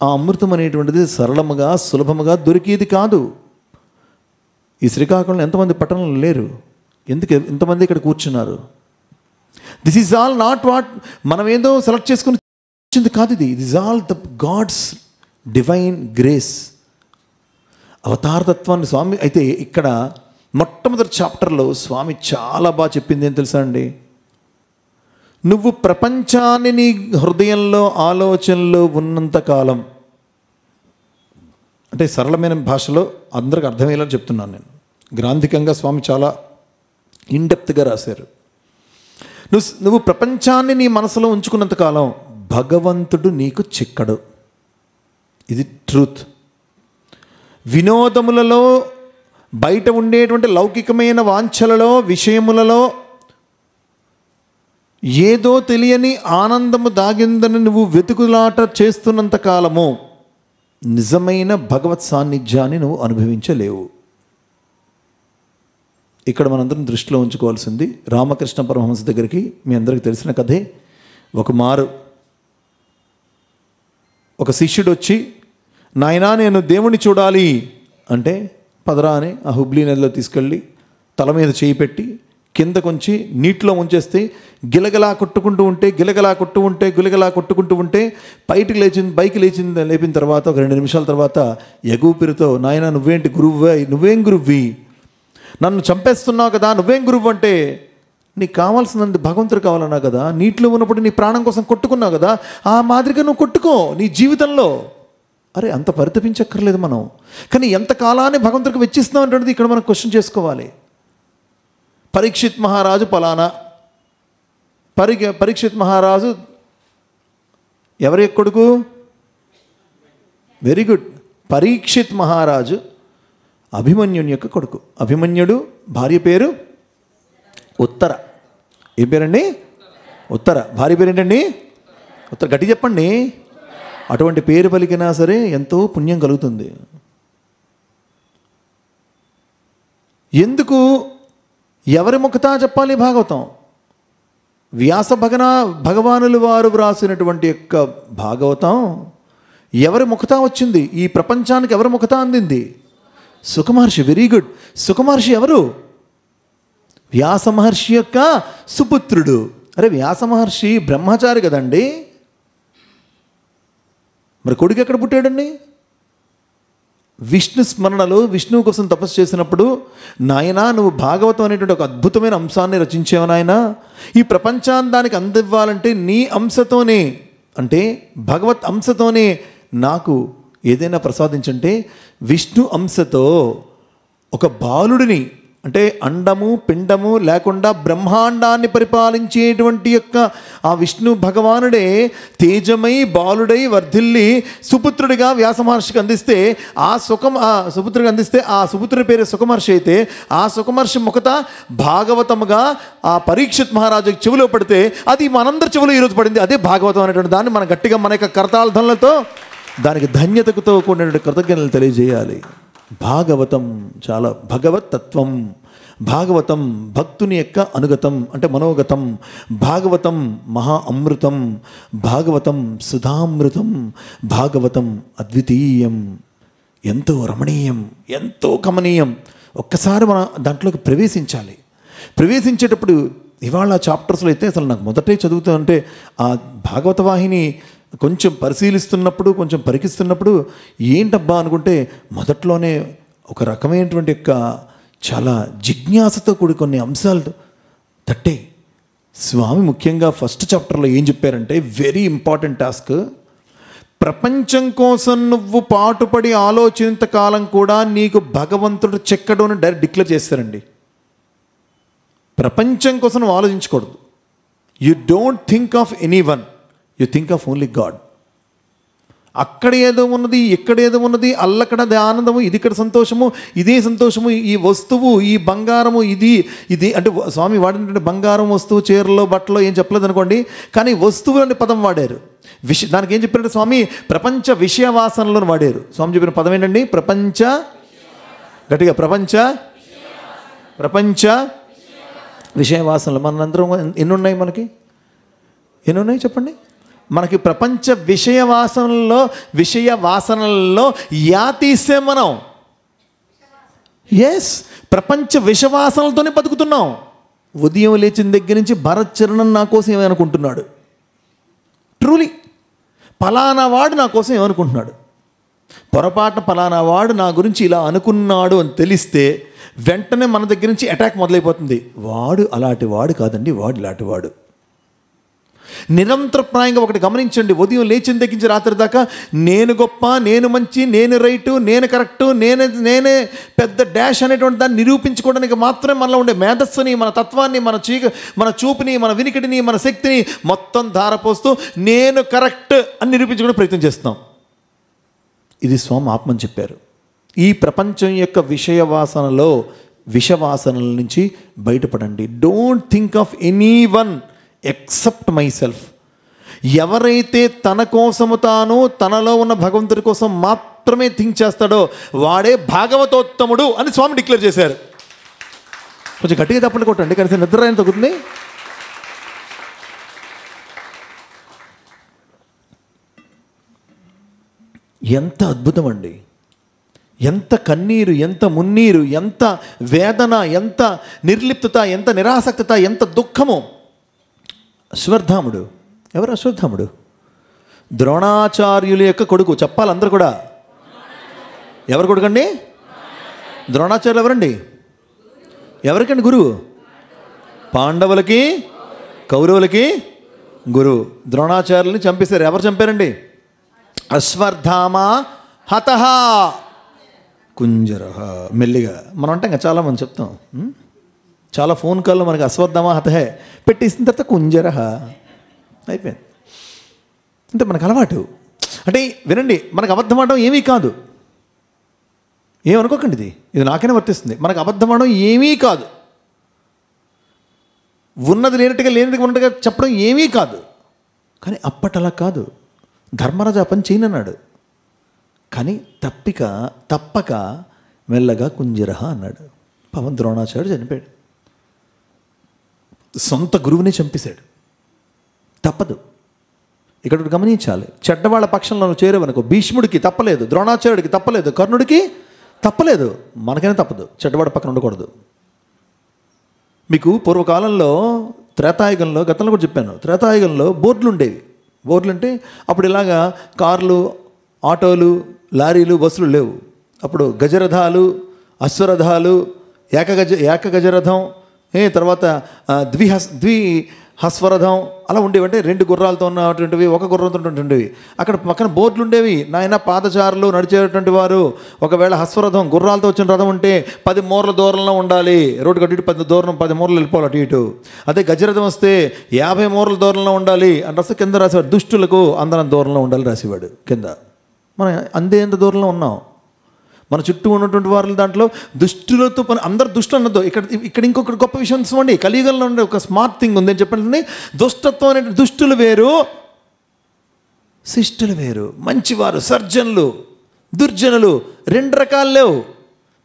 ఆ అమృతం అనేటువంటిది సరళముగా సులభముగా దొరికేది కాదు. ఈ శ్రీకాకుళంలో ఎంతమంది పట్టణంలో లేరు? ఎందుకు ఇంతమంది ఇక్కడ కూర్చున్నారు? This is all not what మనం ఏదో సెలెక్ట్ చేసుకుని వచ్చింది కాదు. ఇది is all the God's divine grace. అవతారతత్వాన్ని స్వామి అయితే ఇక్కడ మొట్టమొదటి చాప్టర్లో స్వామి చాలా బాగా చెప్పింది ఏం తెలుసా అండి? నువ్వు ప్రపంచాన్ని నీ హృదయంలో ఆలోచనలో ఉన్నంతకాలం, అంటే సరళమైన భాషలో అందరికి అర్థమయ్యేలా చెప్తున్నాను నేను. గ్రాంధికంగా స్వామి చాలా ఇన్డెప్త్గా రాశారు. నువ్వు ప్రపంచాన్ని నీ మనసులో ఉంచుకున్నంతకాలం భగవంతుడు నీకు చిక్కడు. ఇది ట్రూత్. వినోదములలో, బయట ఉండేటువంటి లౌకికమైన వాంఛలలో, విషయములలో ఏదో తెలియని ఆనందము దాగిందని నువ్వు వెతుకులాట చేస్తున్నంత కాలము నిజమైన భగవత్ సాన్నిధ్యాన్ని నువ్వు అనుభవించలేవు. ఇక్కడ మనందరం దృష్టిలో ఉంచుకోవాల్సింది, రామకృష్ణ పరమహంస దగ్గరికి మీ అందరికీ తెలిసిన కథే. ఒక మారు ఒక శిష్యుడు వచ్చి, నాయనా నేను దేవుణ్ణి చూడాలి అంటే, పదరా అని ఆ హుబ్లీ నదిలో తీసుకెళ్ళి తల మీద చేయి పెట్టి కింద కొంచి నీటిలో ఉంచేస్తే గిలగలా కొట్టుకుంటూ ఉంటే పైకి లేపిన తర్వాత ఒక 2 నిమిషాల తర్వాత ఎగుపిరితో, నాయన నువ్వేంటి గురువ్వే, నువ్వేం గురువ్వి, నన్ను చంపేస్తున్నావు కదా, నువ్వేం గురువు అంటే, నీకు కావాల్సినంత భగవంతుడు కావాలన్నా కదా, నీటిలో ఉన్నప్పుడు నీ ప్రాణం కోసం కొట్టుకున్నావు కదా, ఆ మాదిరిగా నువ్వు కొట్టుకో నీ జీవితంలో. అరే అంత పరితపించక్కర్లేదు మనం, కానీ ఎంత కాలాన్ని భగవంతుడికి వెచ్చిస్తున్నాం అంటే ఇక్కడ మనం క్వశ్చన్ చేసుకోవాలి. పరీక్షిత్ మహారాజు పలానా, పరీక్షిత్ మహారాజు ఎవరి కొడుకు? Very good. పరీక్షిత్ మహారాజు అభిమన్యుని యొక్క కొడుకు. అభిమన్యుడు భార్య పేరు ఉత్తర. ఏం పేరండి? ఉత్తర. భార్య పేరు ఏంటండి? ఉత్తర. గట్టి చెప్పండి. అటువంటి పేరు పలికినా సరే ఎంతో పుణ్యం కలుగుతుంది. ఎందుకు? ఎవరి ముఖతా చెప్పాలి భాగవతం? వ్యాస భగవానులు వారు వ్రాసినటువంటి యొక్క భాగవతం ఎవరి ముఖతా వచ్చింది? ఈ ప్రపంచానికి ఎవరి ముఖతా అందింది? సుఖమహర్షి. Very good. సుఖమహర్షి ఎవరు? వ్యాస మహర్షి యొక్క సుపుత్రుడు. అరే వ్యాస మహర్షి బ్రహ్మచారి కదండి, మరి కొడుకు ఎక్కడ పుట్టాడండి? విష్ణు స్మరణలో విష్ణువు కోసం తపస్సు చేసినప్పుడు, నాయనా నువ్వు భాగవతం అనేటువంటి ఒక అద్భుతమైన అంశాన్ని రచించావు నాయనా, ఈ ప్రపంచాన్ని దానికి అందివ్వాలంటే నీ అంశతోనే, అంటే భగవత్ అంశతోనే నాకు ఏదైనా ప్రసాదించంటే, విష్ణు అంశతో ఒక బాలుడిని, అంటే అండము పిండము లేకుండా బ్రహ్మాండాన్ని పరిపాలించేటువంటి యొక్క ఆ విష్ణు భగవానుడే తేజమై బాలుడై వర్ధిల్లి సుపుత్రుడిగా వ్యాస మహర్షికి అందిస్తే, ఆ సుపుత్రుడికి అందిస్తే ఆ సుపుత్రుడి పేరు సుఖమహర్షి అయితే, ఆ సుఖమహర్షి ముఖత భాగవతముగా ఆ పరీక్షిత్ మహారాజుకి చెవిలో పడితే, అది మనందరి చెవిలో ఈరోజు పడింది. అదే భాగవతం అనేటువంటి దాన్ని మనం గట్టిగా మన యొక్క కరతాళధ్వనులతో దానికి ధన్యతతో కూడినటువంటి కృతజ్ఞతలు తెలియజేయాలి. భాగవతం చాలా భగవత్ తత్వం, భాగవతం భక్తుని యొక్క అనుగతం అంటే మనోగతం, భాగవతం మహా అమృతం, భాగవతం సుధామృతం, భాగవతం అద్వితీయం, ఎంతో రమణీయం, ఎంతో కమనీయం. ఒక్కసారి మనం దాంట్లోకి ప్రవేశించాలి. ప్రవేశించేటప్పుడు ఇవాళ చాప్టర్స్లో అయితే అసలు నాకు మొదటే చదువుతూ అంటే ఆ భాగవత వాహిని కొంచెం పరిశీలిస్తున్నప్పుడు, కొంచెం పరికిస్తున్నప్పుడు ఏంటబ్బా అనుకుంటే మొదట్లోనే ఒక రకమైనటువంటి యొక్క చాలా జిజ్ఞాసతో కూడి కొన్ని అంశాలు తట్టే. స్వామి ముఖ్యంగా ఫస్ట్ చాప్టర్లో ఏం చెప్పారంటే వెరీ ఇంపార్టెంట్ టాస్క్, ప్రపంచం కోసం నువ్వు పాటుపడి ఆలోచింత కాలం కూడా నీకు భగవంతుడు చెక్కడు అని డైరెక్ట్ డిక్లేర్ చేస్తారండి. ప్రపంచం కోసం నువ్వు ఆలోచించకూడదు. You don't think of anyone, you think of only God. అక్కడ ఏదో ఉన్నది, ఇక్కడ ఏదో ఉన్నది, అల్లక్కడ ఆనందము, ఇది ఇక్కడ సంతోషము, ఇదే సంతోషము, ఈ వస్తువు, ఈ బంగారము, ఇది అంటే స్వామి వాడినటువంటి బంగారం వస్తువు, చీరలో బట్టలో ఏం చెప్పలేదు అనుకోండి, కానీ వస్తువు అనే పదం వాడారు. దానికి ఏం చెప్పారంటే స్వామి ప్రపంచ విషయవాసనలో వాడారు. స్వామి చెప్పిన పదం ఏంటండి? గట్టిగా ప్రపంచ విషయవాసనలు. మనందరం ఎన్ని ఉన్నాయి? ఎన్ని ఉన్నాయి చెప్పండి? మనకి ప్రపంచ విషయవాసనల్లో యాతీసే మనం. ఎస్, ప్రపంచ విషవాసనలతోనే బతుకుతున్నాం. ఉదయం లేచిన దగ్గర నుంచి భరత్ చరణ్ నా కోసం ఏమనుకుంటున్నాడు, ట్రూలీ ఫలానా వాడు నా కోసం ఏమనుకుంటున్నాడు, పొరపాటున ఫలానా వాడు నా గురించి ఇలా అనుకున్నాడు అని తెలిస్తే వెంటనే మన దగ్గర నుంచి అటాక్ మొదలైపోతుంది. వాడు అలాంటి వాడు కాదండి, వాడు ఇలాంటి వాడు. నిరంతరప్రాయంగా ఒకటి గమనించండి, ఉదయం లేచిన దగ్గర నుంచి రాత్రి దాకా నేను గొప్ప, నేను మంచి, నేను రైటు, నేను కరెక్టు, నేనే పెద్ద డాష్ అనేటువంటి దాన్ని నిరూపించుకోవడానికి మాత్రమే మనలో ఉండే మేధస్సుని, మన తత్వాన్ని, మన చూపుని, మన వినికిడిని, మన శక్తిని మొత్తం ధారపోస్తూ నేను కరెక్ట్ అని నిరూపించుకునే ప్రయత్నం చేస్తున్నాం. ఇది స్వామి ఆత్మని చెప్పారు. ఈ ప్రపంచం యొక్క విషవాసనల నుంచి బయటపడండి. Don't think of anyone except myself. ఎవరైతే తన కోసము తాను, తనలో ఉన్న భగవంతుడి కోసం మాత్రమే థింక్ చేస్తాడో వాడే భాగవతోత్తముడు అని స్వామి డిక్లేర్ చేశారు. కొంచెం గట్టిగా తప్పని కొట్టండి, కనీసం నిద్ర అయిన తగ్గుతుంది. ఎంత అద్భుతం అండి! ఎంత కన్నీరు, ఎంత మున్నీరు, ఎంత వేదన, ఎంత నిర్లిప్తత, ఎంత నిరాసక్తత, ఎంత దుఃఖము. అశ్వత్థాముడు ఎవరు? అశ్వత్థాముడు ద్రోణాచార్యుల యొక్క కొడుకు. చెప్పాలి అందరూ కూడా. ఎవరు కొడుకు అండి? ద్రోణాచార్యులు ఎవరండి? ఎవరికండి గురువు? పాండవులకి, కౌరవులకి గురువు. ద్రోణాచార్యుల్ని చంపేశారు. ఎవరు చంపారండి? అశ్వత్థామ హతః కుంజరః. మెల్లిగా మనం అంటే ఇంకా చాలామంది చెప్తాం, చాలా ఫోన్ కాల్లో మనకి అశ్వత్థామ హతహే పెట్టేసిన తర్వాత కుంజరః అయిపోయింది. అంటే మనకు అలవాటు. అంటే వినండి, మనకు అబద్ధం ఆడడం ఏమీ కాదు. ఏమనుకోకండి, ఇది నాకైనా వర్తిస్తుంది. మనకు అబద్ధం ఆడడం ఏమీ కాదు. ఉన్నది లేనట్టుగా, లేనిది ఉన్నట్టుగా చెప్పడం ఏమీ కాదు. కానీ అప్పటలా కాదు. ధర్మరాజు ఆ పని చేయనన్నాడు, కానీ తప్పక మెల్లగా కుంజరః అన్నాడు. పాపం ద్రోణాచార్యుడు చనిపోయాడు. సొంత గురువుని చంపేశాడు. తప్పదు. ఇక్కడ గమనించాలి, చెడ్డవాళ్ళ పక్షంలో చేరేవనుకో, భీష్ముడికి తప్పలేదు, ద్రోణాచార్యుడికి తప్పలేదు, కర్ణుడికి తప్పలేదు, మనకైనా తప్పదు. చెడ్డవాడి పక్కన ఉండకూడదు. మీకు పూర్వకాలంలో త్రేతాయుగంలో, గతంలో కూడా చెప్పాను, త్రేతాయుగంలో బోర్డులు ఉండేవి. బోర్డులు అంటే అప్పుడు ఇలాగా కార్లు, ఆటోలు, లారీలు, బస్సులు లేవు. అప్పుడు గజరథాలు, అశ్వరథాలు, ఏకగజరథం, తర్వాత ద్విహస్వరథం అలా ఉండేవి. అంటే 2 గుర్రాలతో ఉన్నటువంటివి, 1 గుర్రంతో ఉన్నటువంటివి. అక్కడ పక్కన బోర్డులు ఉండేవి. నాయన పాదచారులు నడిచేటువంటి వారు ఒకవేళ హస్వరథం, గుర్రాలతో వచ్చిన రథం ఉంటే 10 మూరల దూరంలో ఉండాలి. రోడ్డు కట్టి 10 మూరలు వెళ్ళిపోవాలి అటు ఇటు. అదే గజరథం వస్తే 50 మూరల దూరంలో ఉండాలి అని రాసి కింద రాసేవాడు. దుష్టులకు అందరం దూరంలో ఉండాలి రాసేవాడు కింద. మనం అంత దూరంలో ఉన్నాం. మన చుట్టూ ఉన్నటువంటి వారి దాంట్లో దుష్టులతో పని, అందరు దుష్టులు అన్నదో. ఇక్కడ ఇంకొక గొప్ప విషయం చూడండి. కలియుగంలో ఉండే ఒక స్మార్ట్ థింగ్ ఉంది అని చెప్పండి. దుష్టత్వం అనే దుష్టులు వేరు, శిష్టులు వేరు. మంచివారు, సర్జనులు, దుర్జనులు 2 రకాలు లేవు.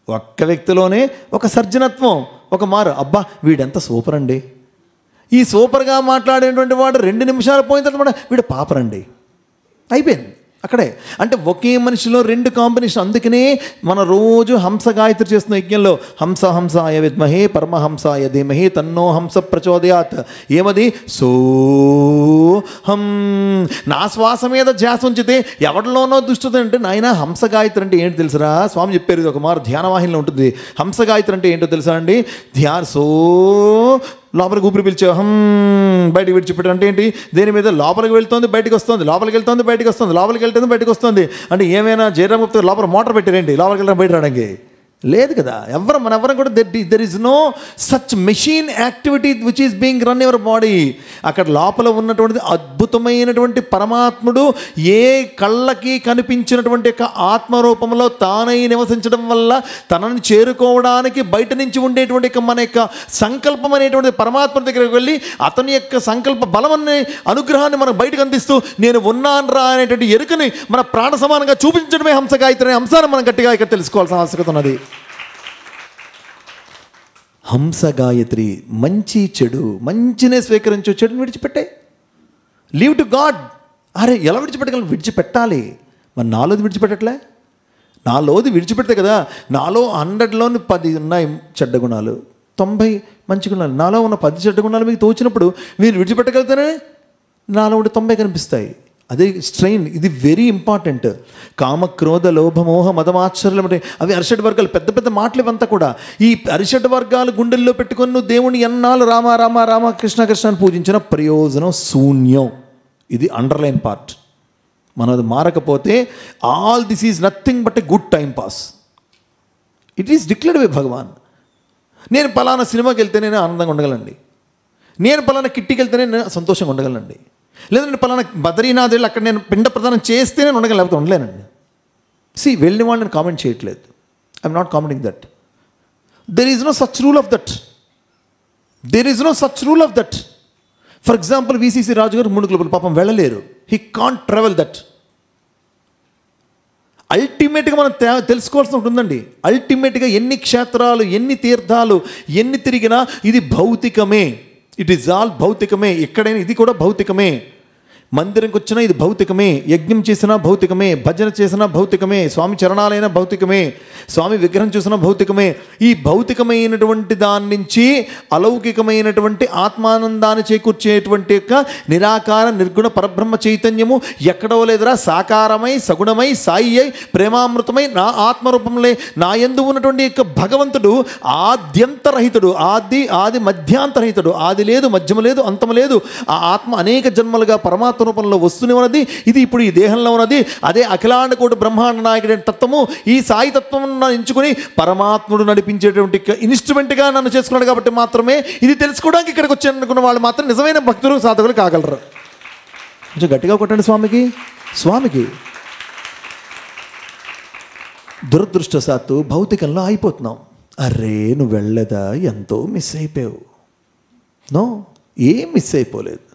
ఒక్క వ్యక్తిలోనే ఒక సర్జనత్వం, ఒక మారు అబ్బా వీడెంత సూపర్ అండి, ఈ సూపర్గా మాట్లాడేటువంటి వాడు 2 నిమిషాలు పోయిన తర్వాత వీడు పాపరండి, అయిపోయింది అక్కడే. అంటే ఒకే మనిషిలో 2 కాంబినేషన్. అందుకనే మన రోజు హంస గాయత్రి చేస్తున్న యజ్ఞంలో హంస హంసాయ విద్మహే పరమహంసాయ ధీమహి తన్నో హంస ప్రచోదయాత్. ఏమది? సోహం. నా శ్వాస మీద ధ్యాస ఉంచితే ఎవరిలోనో దుష్టత అంటే నాయన హంస గాయత్రి అంటే ఏంటి తెలుసురా? స్వామి చెప్పారు, ఇది ఒక మారు ధ్యానవాహినిలో ఉంటుంది. హంస గాయత్రి అంటే ఏంటో తెలుసా అండి? లోపలికి ఊపిరి పిలిచావు, బయటకు విడిచిపెట్టారు అంటే ఏంటి? దేని మీద? లోపలికి వెళ్తుంది బయటకు వస్తుంది, లోపలికి వెళ్తుంది బయటకు వస్తుంది, లోపలికి వెళ్తుంది బయటకు వస్తుంది. అంటే ఏమైనా జయరామ్ గుప్తా లోపల మోటార్ పెట్టారేంటి లోపలికి వెళ్ళడం బయట రావడానికి? లేదు కదా. మన ఎవరం కూడా there is no such machine activity which is being run your body. అక్కడ లోపల ఉన్నటువంటిది అద్భుతమైనటువంటి పరమాత్ముడు ఏ కళ్ళకి కనిపించినటువంటి యొక్క ఆత్మరూపంలో తానై నివసించడం వల్ల తనని చేరుకోవడానికి బయట నుంచి ఉండేటువంటి మన యొక్క సంకల్పం అనేటువంటి పరమాత్మ దగ్గరికి వెళ్ళి అతని యొక్క సంకల్ప బలమనే అనుగ్రహాన్ని మనం బయటకు అందిస్తూ నేను ఉన్నాను రా అనేటువంటి ఎరుకని మన ప్రాణ సమానంగా చూపించడమే హంస గాయత్రి అనే అంశాన్ని మనం గట్టిగా ఇక్కడ తెలుసుకోవాల్సిన ఆవశ్యకత ఉన్నది. హంస గాయత్రి. మంచి చెడు, మంచినే స్వీకరించు, చెడుని విడిచిపెట్టే. Leave to God. అరే ఎలా విడిచిపెట్టగలను? విడిచిపెట్టాలి. మరి నాలోది విడిచిపెట్టట్లే? నాలోది విడిచిపెడితే కదా. నాలో 100లోని 10 ఉన్నాయి చెడ్డ గుణాలు, 90 మంచి గుణాలు. నాలో ఉన్న 10 చెడ్డ గుణాలు మీకు తోచినప్పుడు మీరు విడిచిపెట్టగలిగితేనే నాలో ఉండే 90 కనిపిస్తాయి. అదే స్ట్రెయిన్. ఇది వెరీ ఇంపార్టెంట్. కామ క్రోధ లోభ మోహ మదమాశ్చర్యం అంటే అవి అరిషడ్ వర్గాలు. పెద్ద పెద్ద మాటలు ఇవంతా కూడా. ఈ అరిషడ్ వర్గాలు గుండెల్లో పెట్టుకొని నువ్వు దేవుని ఎన్నాళ్ళు రామ రామ రామ కృష్ణ కృష్ణ అని పూజించిన ప్రయోజనం శూన్యం. ఇది అండర్లైన్ పార్ట్. మనం అది మారకపోతే all this is nothing but a good time pass. It is declared by Bhagwan. నేను పలానా సినిమాకి వెళ్తే నేను ఆనందంగా ఉండగలండి, నేను పలానా కిట్టికి వెళ్తే నేను సంతోషంగా ఉండగలండి, లేదంటే పలానా బద్రీనాథ్ వెళ్ళి అక్కడ నేను పిండ ప్రదానం చేస్తే నేను ఉండగలను, లేకపోతే ఉండలేనండి. వెళ్ళిన వాళ్ళు నేను కామెంట్ చేయట్లేదు. I'm not commenting that. There is no such rule of that. There is no such rule of that. For example VCC Raju గారు 3 కిలోమీటర్లు పాపం వెళ్ళలేరు. He can't travel that. అల్టిమేట్గా మనం తెలుసుకోవాల్సి ఉంటుందండి. అల్టిమేట్గా ఎన్ని క్షేత్రాలు, ఎన్ని తీర్థాలు, ఎన్ని తిరిగినా ఇది భౌతికమే. ఇట్ ఈజ్ ఆల్ భౌతికమే. ఎక్కడైనా ఇది కూడా భౌతికమే. మందిరంకి వచ్చినా ఇది భౌతికమే, యజ్ఞం చేసినా భౌతికమే, భజన చేసినా భౌతికమే, స్వామి చరణాలైన భౌతికమే, స్వామి విగ్రహం చూసినా భౌతికమే. ఈ భౌతికమైనటువంటి దాని నుంచి అలౌకికమైనటువంటి ఆత్మానందాన్ని చేకూర్చేటువంటి యొక్క నిరాకార నిర్గుణ పరబ్రహ్మ చైతన్యము ఎక్కడో లేదురా. సాకారమై సగుణమై సాయి అయి ప్రేమామృతమై నా ఆత్మరూపంలో నా యందు ఉన్నటువంటి యొక్క భగవంతుడు ఆద్యంతరహితుడు, ఆది మధ్యాంతరహితుడు. ఆది లేదు, మధ్యము లేదు, అంతము లేదు. ఆ ఆత్మ అనేక జన్మలుగా పరమాత్మ రూపంలో వస్తూనే ఉన్నది. ఇది ఇప్పుడు ఈ దేహంలో ఉన్నది. అదే అఖిలాండ కోటి బ్రహ్మాండ నాయకుడైన తత్వము. ఈ సాయి తత్వం ఎంచుకుని పరమాత్ముడు నడిపించేటువంటి ఇన్స్ట్రుమెంట్గా నన్ను చేసుకున్నాడు. కాబట్టి మాత్రమే ఇది తెలుసుకోవడానికి ఇక్కడికి వచ్చానుకున్న వాళ్ళు మాత్రం నిజమైన భక్తులు, సాధకులు కాగలరు. కొంచెం గట్టిగా కొట్టండి స్వామికి. దురదృష్టవశాత్తు భౌతికంలో అయిపోతున్నాం. అరే నువ్వు వెళ్ళదా, ఎంతో మిస్ అయిపోయావు. నో, ఏం మిస్ అయిపోలేదు.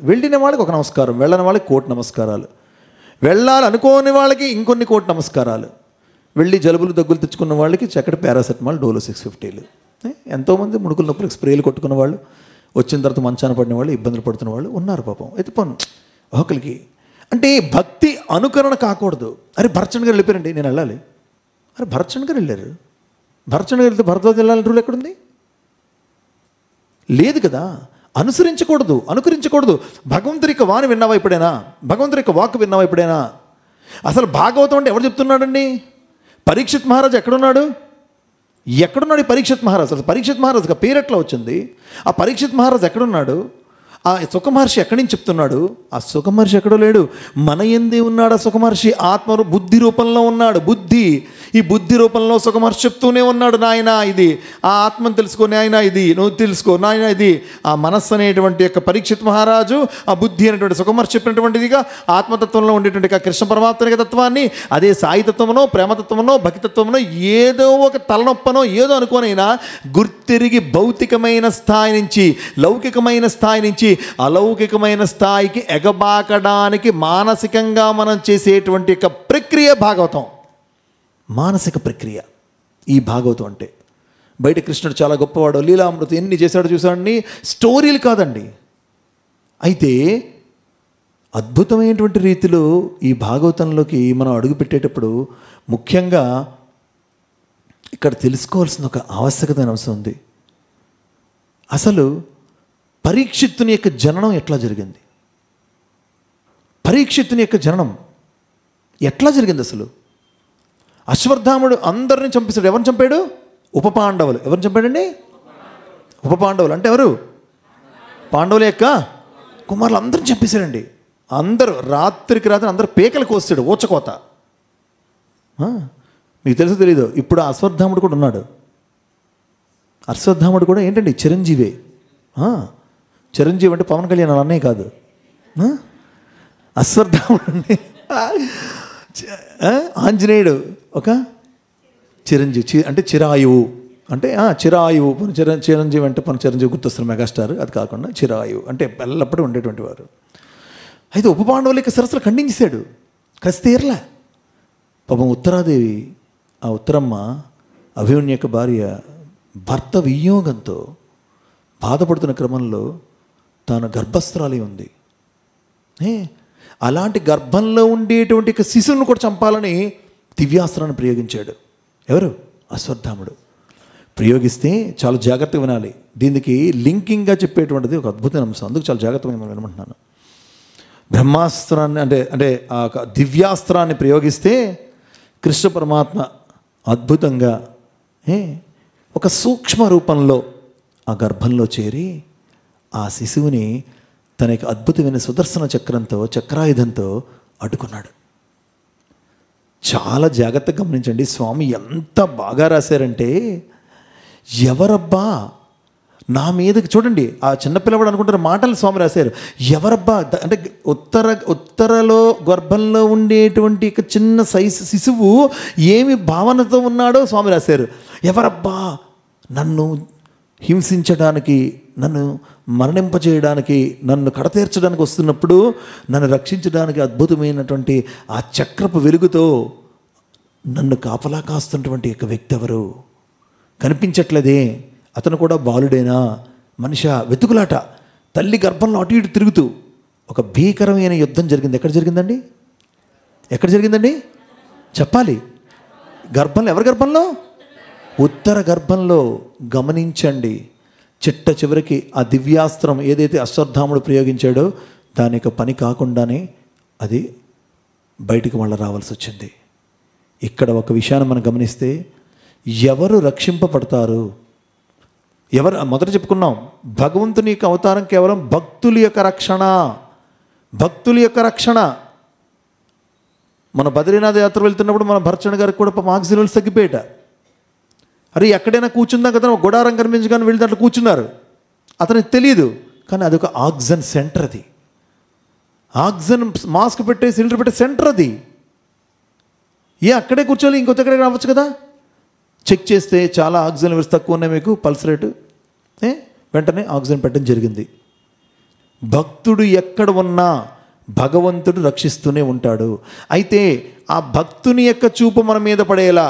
వెళ్ళిన వాళ్ళకి ఒక నమస్కారం, వెళ్ళని వాళ్ళకి 1,000,000 నమస్కారాలు, వెళ్ళాలనుకోని వాళ్ళకి ఇంకొన్ని 1,000,000 నమస్కారాలు. వెళ్ళి జలుబులు దగ్గులు తెచ్చుకున్న వాళ్ళకి చక్కటి పారాసెటమాల్, డోలో 650లు. ఎంతోమంది ముడుకుల నొప్పులకు స్ప్రేలు కొట్టుకున్న వాళ్ళు, వచ్చిన తర్వాత మంచాన పడిన వాళ్ళు, ఇబ్బందులు పడుతున్న వాళ్ళు ఉన్నారు పాపం. అయితే పోను ఒకరికి అంటే భక్తి అనుకరణ కాకూడదు. అరే భరచండ్ గారు వెళ్ళిపోయారండి, నేను వెళ్ళాలి. అరే భరచండ్ గారు వెళ్ళారు, భరచండ్ గారు వెళ్తే భరద్వాజ వెళ్ళాలని రూల్ ఎక్కడుంది? లేదు కదా. అనుకరించకూడదు. భగవంతుడి యొక్క వాణి విన్నావా ఎప్పుడైనా? భగవంతుడి యొక్క వాక్ విన్నావా ఎప్పుడైనా? అసలు భాగవతం అంటే ఎవరు చెప్తున్నాడండి? పరీక్షిత్ మహారాజు ఎక్కడున్నాడు? ఈ పరీక్షిత్ మహారాజు? అసలు పరీక్షిత్ మహారాజుగా పేరు ఎట్లా వచ్చింది? ఆ పరీక్షిత్ మహారాజు ఎక్కడున్నాడు? ఆ సుఖమహర్షి ఎక్కడి నుంచి చెప్తున్నాడు? ఆ సుఖమహర్షి ఎక్కడో లేడు, మన యందే ఉన్నాడు. ఆ సుఖమహర్షి ఆత్మ బుద్ధి రూపంలో ఉన్నాడు. ఈ బుద్ధి రూపంలో సుఖమహర్షి చెప్తూనే ఉన్నాడు, నాయన ఇది ఆ ఆత్మను తెలుసుకో, నాయన ఇది నువ్వు తెలుసుకో, నాయన ఇది ఆ మనస్సు అనేటువంటి యొక్క పరీక్షిత్ మహారాజు, ఆ బుద్ధి అనేటువంటి సుఖమహర్షి చెప్పినటువంటిదిగా ఆత్మతత్వంలో ఉండేటువంటి కృష్ణ పరమాత్మ తత్వాన్ని, అదే సాయి తత్వమునో, ప్రేమతత్వమునో, భక్తితత్వమునో ఏదో ఒక తలనొప్పనో ఏదో అనుకోనైనా గుర్తిరిగి భౌతికమైన స్థాయి నుంచి, లౌకికమైన స్థాయి నుంచి అలౌకికమైన స్థాయికి ఎగబాకడానికి మానసికంగా మనం చేసేటువంటి యొక్క ప్రక్రియ భాగవతం. మానసిక ప్రక్రియ ఈ భాగవతం అంటే. బయట కృష్ణుడు చాలా గొప్పవాడు, లీలామృతం ఎన్ని చేశాడో చూసాడని స్టోరీలు కాదండి. అయితే అద్భుతమైనటువంటి రీతిలో ఈ భాగవతంలోకి మనం అడుగుపెట్టేటప్పుడు ముఖ్యంగా ఇక్కడ తెలుసుకోవాల్సిన ఒక ఆవశ్యకమైన అంశం ఉంది. అసలు పరీక్షిత్తుని యొక్క జననం ఎట్లా జరిగింది? పరీక్షిత్తుని యొక్క జననం ఎట్లా జరిగింది? అసలు అశ్వత్థాముడు అందరిని చంపేశాడు. ఎవరిని చంపాడు? ఉపపాండవులు. ఎవరిని చంపాడండి? ఉపపాండవులు అంటే ఎవరు? పాండవుల యొక్క కుమారులు అందరిని చంపేశాడండి. అందరూ రాత్రికి రాత్రి అందరూ పేకలు కోస్తాడు, ఊచకోత. మీకు తెలుసో తెలీదు, ఇప్పుడు అశ్వత్థాముడు కూడా ఉన్నాడు. అశ్వత్థాముడు కూడా ఏంటండి? చిరంజీవే. చిరంజీవి అంటే పవన్ కళ్యాణ్ అన్నయ్య కాదు. అశ్వత్థాముడు ఆంజనేయుడు ఒక చిరంజీవి, అంటే చిరాయువు. అంటే చిరాయువు. చిరంజీవి అంటే మన చిరంజీవి గుర్తొస్తారు, మెగాస్టార్. అది కాకుండా చిరాయువు అంటే ఎల్లప్పుడూ ఉండేటువంటి వారు. అయితే ఉప పాండవుల యొక్క సరస్సులు ఖండించేశాడు. కసి తీరలే. పాపం ఉత్తరాదేవి, ఆ ఉత్తరమ్మ అభిమన్యు యొక్క భార్య, భర్త వియోగంతో బాధపడుతున్న క్రమంలో తాను గర్భస్త్రాలే ఉంది. అలాంటి గర్భంలో ఉండేటువంటి శిశువును కూడా చంపాలని దివ్యాస్త్రాన్ని ప్రయోగించాడు. ఎవరు? అశ్వత్థాముడు. ప్రయోగిస్తే చాలా జాగ్రత్తగా వినాలి. దీనికి లింకింగ్గా చెప్పేటువంటిది ఒక అద్భుతమైన అంశం. అందుకు చాలా జాగ్రత్తగా నేను వినమంటున్నాను. బ్రహ్మాస్త్రాన్ని అంటే ఆ దివ్యాస్త్రాన్ని ప్రయోగిస్తే కృష్ణ పరమాత్మ అద్భుతంగా ఒక సూక్ష్మ రూపంలో ఆ గర్భంలో చేరి ఆ శిశువుని తన యొక్క అద్భుతమైన సుదర్శన చక్రంతో, చక్రాయుధంతో అడ్డుకున్నాడు. చాలా జాగ్రత్తగా గమనించండి. స్వామి ఎంత బాగా రాశారంటే, ఎవరబ్బా నా మీదకి, చూడండి ఆ చిన్నపిల్లవాడు అనుకుంటారు మాటలు స్వామి రాశారు. ఎవరబ్బా అంటే ఉత్తరలో గర్భంలో ఉండేటువంటి చిన్న సైజు శిశువు ఏమి భావనతో ఉన్నాడో స్వామి రాశారు. ఎవరబ్బా నన్ను హింసించడానికి, నన్ను మరణింపజేయడానికి, నన్ను కడతీర్చడానికి వస్తున్నప్పుడు నన్ను రక్షించడానికి అద్భుతమైనటువంటి ఆ చక్రపు వెలుగుతో నన్ను కాపలా కాస్తున్నటువంటి ఒక వ్యక్తి ఎవరు? కనిపించట్లేదే, అతను కూడా బాలుడేనా? మనిషి వెతుకులాట. తల్లి గర్భంలో అటు ఇటు తిరుగుతూ ఒక భీకరమైన యుద్ధం జరిగింది. ఎక్కడ జరిగిందండి? ఎక్కడ జరిగిందండి? చెప్పాలి. గర్భంలో. ఎవరి గర్భంలో? ఉత్తర గర్భంలో. గమనించండి. చిట్ట చివరికి ఆ దివ్యాస్త్రం ఏదైతే అశ్వత్థాముడు ప్రయోగించాడో దాని యొక్క పని కాకుండానే అది బయటికి మళ్ళీ రావాల్సి వచ్చింది. ఇక్కడ ఒక విషయాన్ని మనం గమనిస్తే, ఎవరు రక్షింపబడతారు? ఎవరు? మొదట చెప్పుకున్నాం, భగవంతుని యొక్క అవతారం కేవలం భక్తుల యొక్క రక్షణ. భక్తుల యొక్క రక్షణ. మన బద్రీనాథ్ యాత్ర వెళ్తున్నప్పుడు మన భరచండ్ గారికి కూడా ఆక్సిజన్ తగ్గిపోయేట. అరే ఎక్కడైనా కూర్చుందాం కదా, ఒక గుడారం కనిపించగానే వెళ్ళి దాంట్లో కూర్చున్నారు. అతనికి తెలియదు, కానీ అదొక ఆక్సిజన్ సెంటర్. అది ఆక్సిజన్ మాస్క్ పెట్టే సిలిండర్ పెట్టే సెంటర్ అది. అక్కడే కూర్చోవాలి, ఇంకొక దగ్గర రావచ్చు కదా. చెక్ చేస్తే చాలా ఆక్సిజన్ లెవెల్స్ తక్కువ ఉన్నాయి మీకు, పల్స్ రేటు. వెంటనే ఆక్సిజన్ పెట్టడం జరిగింది. భక్తుడు ఎక్కడ ఉన్నా భగవంతుడు రక్షిస్తూనే ఉంటాడు. అయితే ఆ భక్తుని యొక్క చూపు మన మీద పడేలా,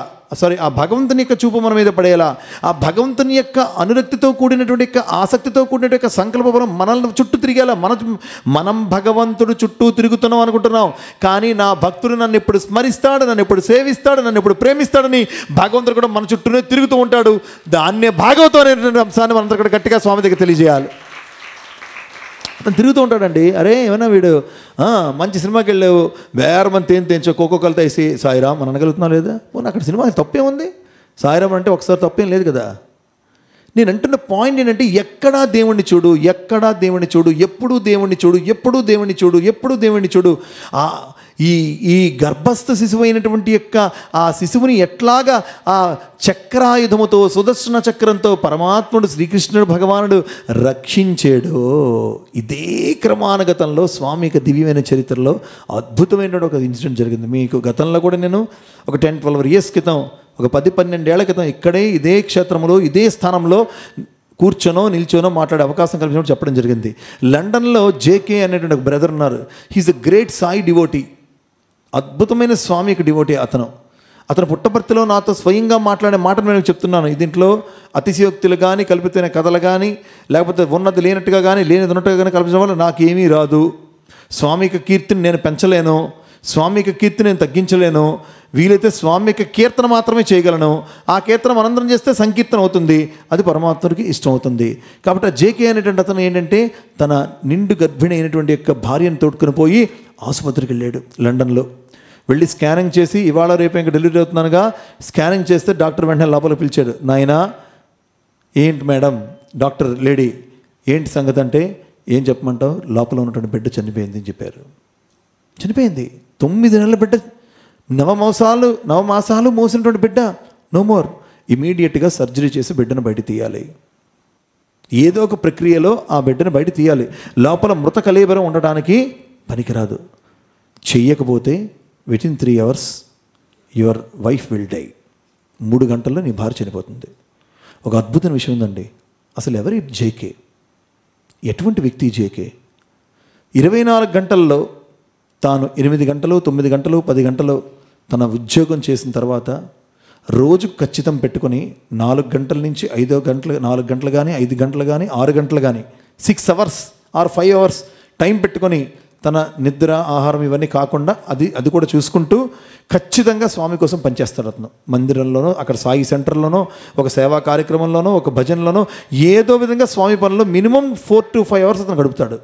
ఆ భగవంతుని యొక్క చూపు మన మీద పడేలా, ఆ భగవంతుని యొక్క అనురక్తితో కూడినటువంటి యొక్క ఆసక్తితో కూడినటువంటి యొక్క సంకల్పం మనల్ని చుట్టూ తిరిగేలా. మనం భగవంతుడు చుట్టూ తిరుగుతున్నాం అనుకుంటున్నాం, కానీ నా భక్తుడు నన్ను ఎప్పుడు స్మరిస్తాడు, నన్ను ఎప్పుడు సేవిస్తాడు, నన్ను ఎప్పుడు ప్రేమిస్తాడని భగవంతుడు కూడా మన చుట్టూనే తిరుగుతూ ఉంటాడు. దాన్నే భాగవతం అనేటువంటి అంశాన్ని మనందరూ కూడా గట్టిగా స్వామి దగ్గర తెలియజేయాలి. అతను తిరుగుతూ ఉంటాడండి. అరే ఏమన్నా వీడు మంచి సినిమాకి వెళ్ళావు, వేరే మంది తెంచో కోకోకలతో వేసి సాయిరామ్ అని అనగలుగుతున్నావు లేదా? పోనీ అక్కడ సినిమా తప్పేముంది? సాయిరామ్ అంటే ఒకసారి తప్పేం లేదు కదా. నేను అంటున్న పాయింట్ ఏంటంటే, ఎక్కడా దేవుణ్ణి చూడు, ఎక్కడా దేవుణ్ణి చూడు, ఎప్పుడూ దేవుణ్ణి చూడు, ఎప్పుడూ దేవుణ్ణి చూడు, ఎప్పుడూ దేవుణ్ణి చూడు. ఈ గర్భస్థ శిశువు అయినటువంటి యొక్క ఆ శిశువుని ఎట్లాగా ఆ చక్రాయుధముతో, సుదర్శన చక్రంతో పరమాత్ముడు శ్రీకృష్ణుడు భగవానుడు రక్షించాడో, ఇదే క్రమానుగతంలో స్వామి యొక్క దివ్యమైన చరిత్రలో అద్భుతమైన ఒక ఇన్సిడెంట్ జరిగింది. మీకు గతంలో కూడా నేను ఒక 10-12 ఇయర్స్ క్రితం, ఒక 10-12 ఏళ్ల క్రితం ఇక్కడే ఇదే క్షేత్రంలో ఇదే స్థానంలో కూర్చొనో నిల్చోనో మాట్లాడే అవకాశం కల్పించినప్పుడు చెప్పడం జరిగింది. లండన్లో జేకే అనేటువంటి ఒక బ్రదర్ ఉన్నారు. He is a great Sai devotee. అద్భుతమైన స్వామి యొక్క డివోటీ అతను. అతను పుట్టపర్తిలో నాతో స్వయంగా మాట్లాడే మాటను నేను చెప్తున్నాను. దీంట్లో అతిశయోక్తులు కానీ, కల్పితమైన కథలు కానీ, లేకపోతే ఉన్నది లేనట్టుగా కానీ, లేనిది ఉన్నట్టుగా కానీ కల్పించడం వల్ల నాకేమీ రాదు. స్వామి యొక్క కీర్తిని నేను పెంచలేను, స్వామి యొక్క కీర్తిని నేను తగ్గించలేను. వీలైతే స్వామి యొక్క కీర్తన మాత్రమే చేయగలను. ఆ కీర్తన మనందరం చేస్తే సంకీర్తన అవుతుంది, అది పరమాత్ముడికి ఇష్టం అవుతుంది. కాబట్టి ఆ జేకే అనేటువంటి అతను ఏంటంటే తన నిండు గర్భిణి అయినటువంటి యొక్క భార్యను తోడుకుని పోయి ఆసుపత్రికి వెళ్ళాడు. లండన్లో వెళ్ళి స్కానింగ్ చేసి, ఇవాళ రేపు ఇంకా డెలివరీ అవుతున్నానుగా, స్కానింగ్ చేస్తే డాక్టర్ వెంటనే లోపల పిలిచాడు. నాయనా ఏంటి మేడం, డాక్టర్ లేడీ ఏంటి సంగతి అంటే, ఏం చెప్పమంటావు, లోపల ఉన్నటువంటి బిడ్డ చనిపోయింది అని చెప్పారు. చనిపోయింది. 9 నెలల బిడ్డ, నవమాసాలు మోసినటువంటి బిడ్డ, నో మోర్. ఇమీడియట్గా సర్జరీ చేసి బిడ్డను బయట తీయాలి. ఏదో ఒక ప్రక్రియలో ఆ బిడ్డను బయట తీయాలి. లోపల మృత కళేబరం ఉండడానికి పనికిరాదు. చెయ్యకపోతే within 3 hours your wife will die. 3 గంటల్లో నీ భార్య చనిపోతుంది. ఒక అద్భుతమైన విషయం ఉందండి. అసలు ఎవరి జేకే, ఎటువంటి వ్యక్తి జేకే? 24 గంటల్లో తాను 8 గంటలు, 9 గంటలు, 10 గంటలు తన ఉద్యోగం చేసిన తర్వాత రోజు ఖచ్చితం పెట్టుకొని 4 గంటల నుంచి 5 గంటలు, 4 గంటలు కానీ, 5 గంటలు కానీ, 6 గంటలు కానీ, 6 hours ఆర్ 5 hours టైం పెట్టుకొని తన నిద్ర, ఆహారం ఇవన్నీ కాకుండా అది కూడా చూసుకుంటూ ఖచ్చితంగా స్వామి కోసం పనిచేస్తాడు. అతను మందిరంలోనో, అక్కడ సాయి సెంటర్లోనో, ఒక సేవా కార్యక్రమంలోనో, ఒక భజనలోనో, ఏదో విధంగా స్వామి పనుల్లో మినిమం 4 to 5 hours అతను గడుపుతాడు.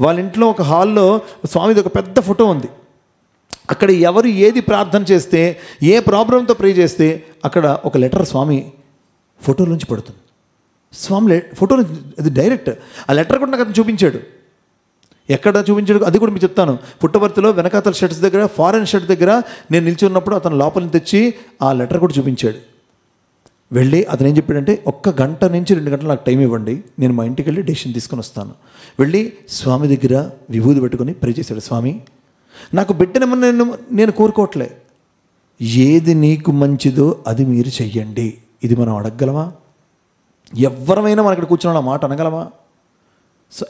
వాళ్ళ ఇంట్లో ఒక హాల్లో స్వామిది ఒక పెద్ద ఫోటో ఉంది. అక్కడ ఎవరు ఏది ప్రార్థన చేస్తే, ఏ ప్రాబ్లంతో ప్రే చేస్తే అక్కడ ఒక లెటర్ స్వామి ఫోటోలోంచి పడుతుంది. స్వామి ఫోటోలో, అది డైరెక్ట్ ఆ లెటర్ కూడా నాకు అతను చూపించాడు. ఎక్కడ చూపించాడు అది కూడా మీకు చెప్తాను. పుట్టపర్తిలో వెనకాతల షర్ట్స్ దగ్గర, ఫారెన్ షర్ట్ దగ్గర నేను నిల్చి ఉన్నప్పుడు అతను లోపలిని తెచ్చి ఆ లెటర్ కూడా చూపించాడు. వెళ్ళి అతను ఏం చెప్పాడంటే, 1 గంట నుంచి 2 గంటలు నాకు టైం ఇవ్వండి, నేను మా ఇంటికి వెళ్ళి డెసిషన్ తీసుకొని వస్తాను. వెళ్ళి స్వామి దగ్గర విభూది పెట్టుకొని ప్రే చేశాడు. స్వామి, నాకు బిడ్డనేమన్నా నేను కోరుకోవట్లే, ఏది నీకు మంచిదో అది మీరు చెయ్యండి. ఇది మనం అడగగలమా? ఎవరమైనా మన ఇక్కడ కూర్చున్న మాట అనగలమా?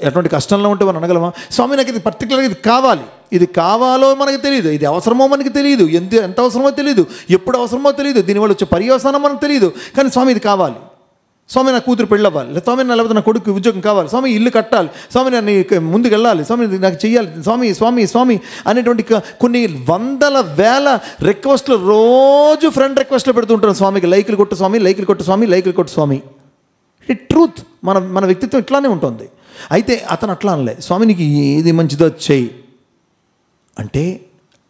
ఎటువంటి కష్టంలో ఉంటే మనం అనగలమా? స్వామి నాకు ఇది పర్టికులర్గా ఇది కావాలి, ఇది కావాలో మనకు తెలియదు, ఇది అవసరమో మనకి తెలియదు, ఎంత అవసరమో తెలియదు, ఎప్పుడు అవసరమో తెలియదు, దీనివల్ల వచ్చే పర్యవసానం మనకు తెలియదు. కానీ స్వామి ఇది కావాలి, స్వామి నా కూతురు పెళ్ళి అవ్వాలి, స్వామి నా లేకపోతే నా కొడుకు ఉద్యోగం కావాలి, స్వామి ఇల్లు కట్టాలి, స్వామి నన్ను ముందుకు వెళ్ళాలి, స్వామి నాకు చెయ్యాలి, స్వామి స్వామి స్వామి అనేటువంటి కొన్ని వందల వేల రిక్వెస్ట్లు రోజు ఫ్రెండ్ రిక్వెస్ట్లు పెడుతూ ఉంటారు. స్వామికి లైకులు కొట్టు స్వామి, లైకులు కొట్టు స్వామి, లైకులు కొట్టు స్వామి. ఇది ట్రూత్. మన వ్యక్తిత్వం ఇట్లానే ఉంటుంది. అయితే అతను అట్లా అనలే, స్వామి నీకు ఏది మంచిదో చెయ్యి అంటే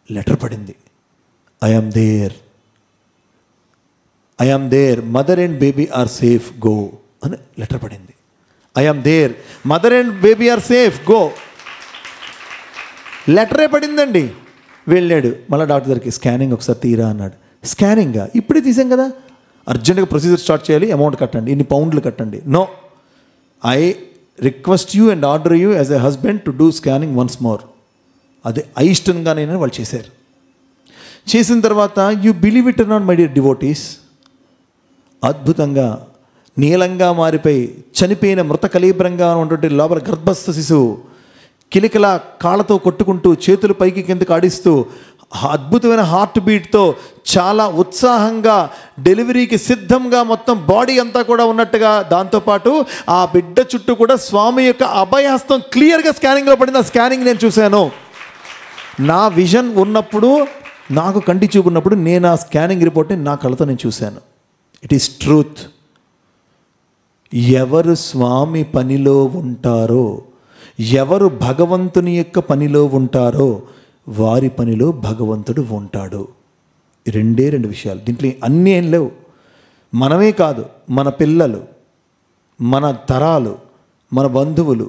లెటర్ పడింది. I am there, mother and baby are safe, go అని లెటర్ పడింది. I am there, mother and baby are safe, go. లెటరే పడిందండి. వెళ్ళాడు మళ్ళీ డాక్టర్ దగ్గరికి, స్కానింగ్ ఒకసారి తీరా అన్నాడు. స్కానింగా? ఇప్పుడే తీసాం కదా, అర్జెంటుగా ప్రొసీజర్ స్టార్ట్ చేయాలి, అమౌంట్ కట్టండి, ఇన్ని పౌండ్లు కట్టండి. No, I request you and order you as a husband to do scanning once more. అది అయిష్టంగానే వాళ్ళు చేశారు. చేసిన తర్వాత you believe it or not my dear devotees, అద్భుతంగా నీలంగా మారిపోయి చనిపోయిన మృత కలీబ్రంగా ఉన్నటువంటి లోపల గర్భస్థ శిశువు కిలికల కాళ్ళతో కొట్టుకుంటూ చేతులు పైకి కిందకు ఆడిస్తూ అద్భుతమైన హార్ట్ బీట్తో చాలా ఉత్సాహంగా డెలివరీకి సిద్ధంగా మొత్తం బాడీ అంతా కూడా ఉన్నట్టుగా, దాంతోపాటు ఆ బిడ్డ చుట్టూ కూడా స్వామి యొక్క అభయహస్తం క్లియర్గా స్కానింగ్లో పడింది. ఆ స్కానింగ్ నేను చూశాను. నా విజన్ ఉన్నప్పుడు, నాకు కంటి చూపు ఉన్నప్పుడు నేను ఆ స్కానింగ్ రిపోర్ట్ని నా కళ్ళతో నేను చూశాను. It is truth. ఎవరు స్వామి పనిలో ఉంటారో, ఎవరు భగవంతుని యొక్క పనిలో ఉంటారో వారి పనిలో భగవంతుడు ఉంటాడు. 2 విషయాలు. దీంట్లో అన్నీ ఏం లేవు. మనమే కాదు, మన పిల్లలు, మన తరాలు, మన బంధువులు,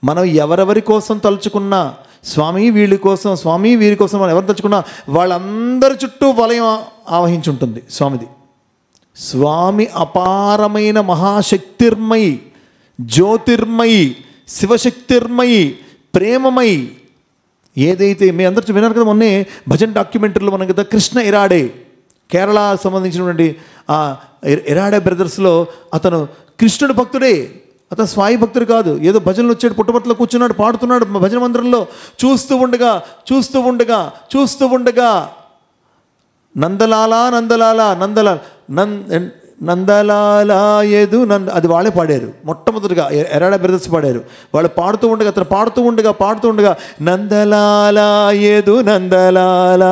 మనం ఎవరెవరి కోసం తలుచుకున్నా, స్వామి వీళ్ళ కోసం, స్వామి వీరి కోసం మనం ఎవరు తలుచుకున్నా వాళ్ళందరి చుట్టూ వలయం ఆవహించుంటుంది స్వామిది. స్వామి అపారమైన మహాశక్తిర్మయి, జ్యోతిర్మయి, శివశక్తిర్మయి, ప్రేమమయి. ఏదైతే మీ అందరూ విన్నారు కదా, మొన్నే భజన్ డాక్యుమెంటరీలో మనం కదా, కృష్ణ ఇరాడే, కేరళ సంబంధించినటువంటి ఆ ఇరాడే బ్రదర్స్లో అతను కృష్ణుడు భక్తుడే, అతను స్వామి భక్తుడు కాదు. ఏదో భజనలు వచ్చాడు, పుట్టపర్తిలో కూర్చున్నాడు, పాడుతున్నాడు భజన మందిరంలో. చూస్తూ ఉండగా నందలాలా నందలాలా నందలాలాయదు అది వాళ్ళే పాడారు మొట్టమొదటిగా. ఎరాడ బ్రదర్స్ పాడారు. వాళ్ళు పాడుతూ ఉండగా నందలాలాయదు నందలాలా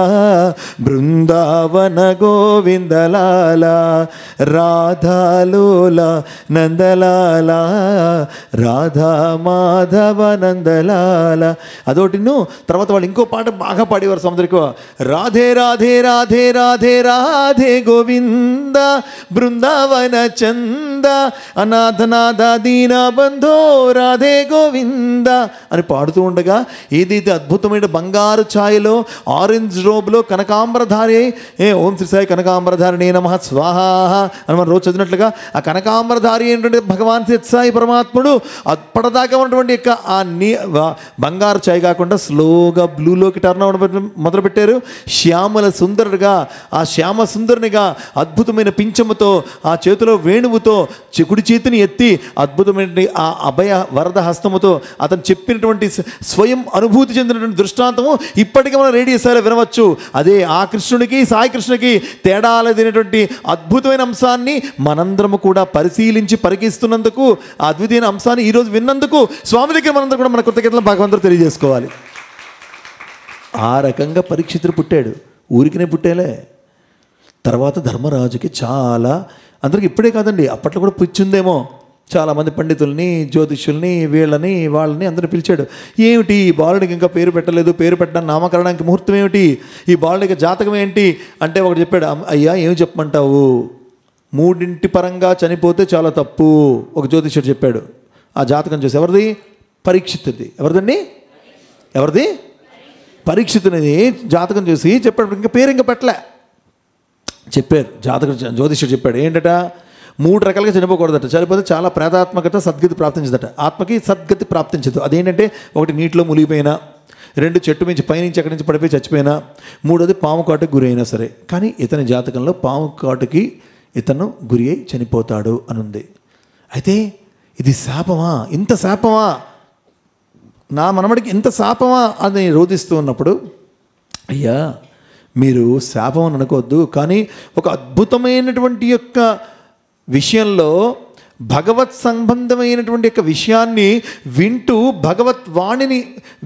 బృందావన గోవిందలాలా రాధాలోల నందలాలా రాధా మాధవ నందలాలా అదొకటిను. తర్వాత వాళ్ళు ఇంకో పాట బాగా పాడేవారు సముద్రకు. రాధే రాధే రాధే రాధే రాధే గోవింద బృందావన చంద అనాథనాథ దీన బంధో రాధే గోవింద అని పాడుతూ ఉండగా ఇది అద్భుతమైన బంగారు ఛాయలో ఆరెంజ్ రోబ్లో కనకాంబరధారి ఓం శ్రీ సాయి కనకాంబరధారిణే నమః స్వాహ అని మనం రోజు చదివినట్లుగా ఆ కనకాంబరధారి ఏంటంటే భగవాన్ సాయి పరమాత్ముడు అప్పటిదాకా ఉన్నటువంటి యొక్క ఆ బంగారు ఛాయ్ కాకుండా స్లోగా బ్లూలోకి టర్న్ అవ్వడం మొదలుపెట్టారు. శ్యామల సుందరుడిగా ఆ శ్యామ సుందరునిగా అద్భుతమైన పింఛముతో ఆ చేతిలో వేణువుతో కుడి చేతిని ఎత్తి అద్భుతమైన ఆ అభయ వరద హస్తముతో అతను చెప్పినటువంటి స్వయం అనుభూతి చెందినటువంటి దృష్టాంతము ఇప్పటికీ మనం రేడియోసాలో వినవచ్చు. అదే ఆ కృష్ణుడికి సాయి కృష్ణుడికి తేడాలైనటువంటి అద్భుతమైన అంశాన్ని మనందరము కూడా పరిశీలించి పరికిస్తున్నందుకు ఆ అద్వితీయ అంశాన్ని ఈరోజు విన్నందుకు స్వామి దగ్గర మనందరూ కూడా మన కృతజ్ఞతలు భగవంతుడు తెలియజేసుకోవాలి. ఆ రకంగా పరీక్షితుడు పుట్టాడు. ఊరికినే పుట్టేలే. తర్వాత ధర్మరాజుకి చాలా అందరికి ఇప్పుడే కాదండి అప్పట్లో కూడా పిచ్చుందేమో. చాలామంది పండితుల్ని జ్యోతిష్యుల్ని వీళ్ళని వాళ్ళని అందరిని పిలిచాడు. ఏమిటి ఈ బాలుడికి ఇంకా పేరు పెట్టలేదు, పేరు పెట్టడానికి నామకరణానికి ముహూర్తం ఏమిటి, ఈ బాలుడికి జాతకం ఏంటి అంటే ఒకటి చెప్పాడు. అయ్యా ఏమి చెప్పమంటావు, 3 పరంగా చనిపోతే చాలా తప్పు ఒక జ్యోతిష్యుడు చెప్పాడు. ఆ జాతకం చూసి ఎవరిది? పరీక్షితుది. ఎవరిదండి? ఎవరిది? పరీక్షితునిది జాతకం చూసి చెప్పాడు. ఇంకా పేరు ఇంకా పెట్టలే చెప్పారు. జ్యోతిష్యుడు చెప్పాడు ఏంటట, 3 రకాలుగా చనిపోకూడదట. చనిపోతే చాలా ప్రేతాత్మకత సద్గతి ప్రాప్తించదట. ఆత్మకి సద్గతి ప్రాప్తించదు. అదేంటంటే 1 నీటిలో మునిగిపోయినా, 2 చెట్టు మించి పైనుంచి ఎక్కడి నుంచి పడిపోయి చచ్చిపోయినా, 3వది పాము కాటుకి గురి అయినా సరే. కానీ ఇతని జాతకంలో పాము కాటుకి ఇతను గురి అయి చనిపోతాడు అని ఉంది. అయితే ఇది శాపమా, ఇంత శాపమా, నా మనమడికి ఇంత శాపమా అని రోధిస్తూ ఉన్నప్పుడు, అయ్యా మీరు శాపం అని అనుకోవద్దు, కానీ ఒక అద్భుతమైనటువంటి యొక్క విషయంలో భగవత్ సంబంధమైనటువంటి యొక్క విషయాన్ని వింటూ భగవద్వాణిని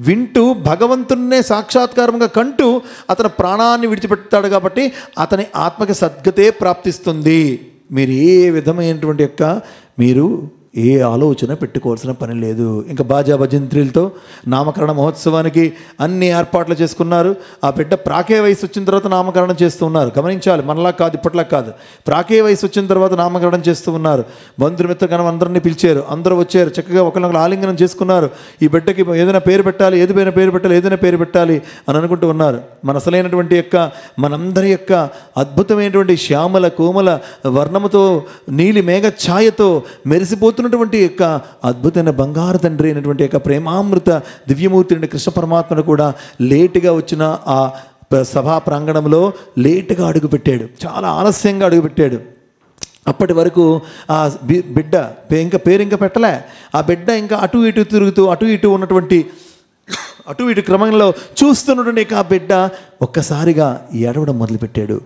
వింటూ భగవంతున్నే సాక్షాత్కారంగా కంటూ అతని ప్రాణాన్ని విడిచిపెడతాడు. కాబట్టి అతని ఆత్మకి సద్గతే ప్రాప్తిస్తుంది. మీరు ఏ విధమైనటువంటి యొక్క మీరు ఏ ఆలోచన పెట్టుకోవాల్సిన పని లేదు. ఇంకా బాజా భజంత్రీలతో నామకరణ మహోత్సవానికి అన్ని ఏర్పాట్లు చేసుకున్నారు. ఆ బిడ్డ ప్రాకే వయసు వచ్చిన తర్వాత నామకరణం చేస్తూ ఉన్నారు. గమనించాలి, మనలా కాదు, ఇప్పట్లా కాదు. ప్రాకే వయసు వచ్చిన తర్వాత నామకరణం చేస్తూ ఉన్నారు. బంధుమిత్రగణం అందరినీ పిలిచారు. అందరూ వచ్చారు. చక్కగా ఒకరినొకరు ఆలింగనం చేసుకున్నారు. ఈ బిడ్డకి ఏదైనా పేరు పెట్టాలి, ఏదైనా పేరు పెట్టాలి అని అనుకుంటూ ఉన్నారు. మన అసలైనటువంటి యొక్క మనందరి యొక్క అద్భుతమైనటువంటి శ్యామల కోమల వర్ణముతో నీలి మేఘ ఛాయతో మెరిసిపోతున్నటువంటి యొక్క అద్భుతమైన బంగారు తండ్రి అయినటువంటి యొక్క ప్రేమామృత దివ్యమూర్తి నుండి కృష్ణ పరమాత్మను కూడా లేటుగా వచ్చిన ఆ సభా ప్రాంగణంలో లేటుగా అడుగుపెట్టాడు. చాలా ఆలస్యంగా అడుగుపెట్టాడు. అప్పటి వరకు ఆ బిడ్డ పేరు ఇంకా పెట్టలే. ఆ బిడ్డ ఇంకా అటు ఇటు తిరుగుతూ అటు ఇటు క్రమంలో చూస్తున్నటువంటి ఆ బిడ్డ ఒక్కసారిగా ఏడవడం మొదలుపెట్టాడు.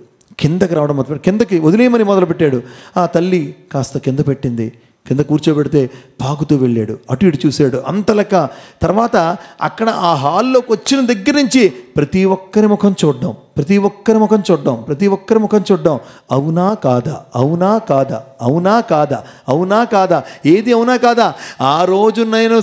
కిందకి రావడం మొదలుపెట్టాడు. కిందకి వదిలేయమని మొదలుపెట్టాడు. ఆ తల్లి కాస్త కింద పెట్టింది. కింద కూర్చోబెడితే పాకుతూ వెళ్ళాడు. అటు ఇటు చూశాడు. అంతలక తర్వాత అక్కడ ఆ హాల్లోకి వచ్చిన దగ్గర నుంచి ప్రతి ఒక్కరి ముఖం చూడడం, ప్రతి ఒక్కరి ముఖం చూడడం. అవునా కాదా, అవునా కాదా, అవునా కాదా, అవునా కాదా, ఏది అవునా కాదా? ఆ రోజు నేను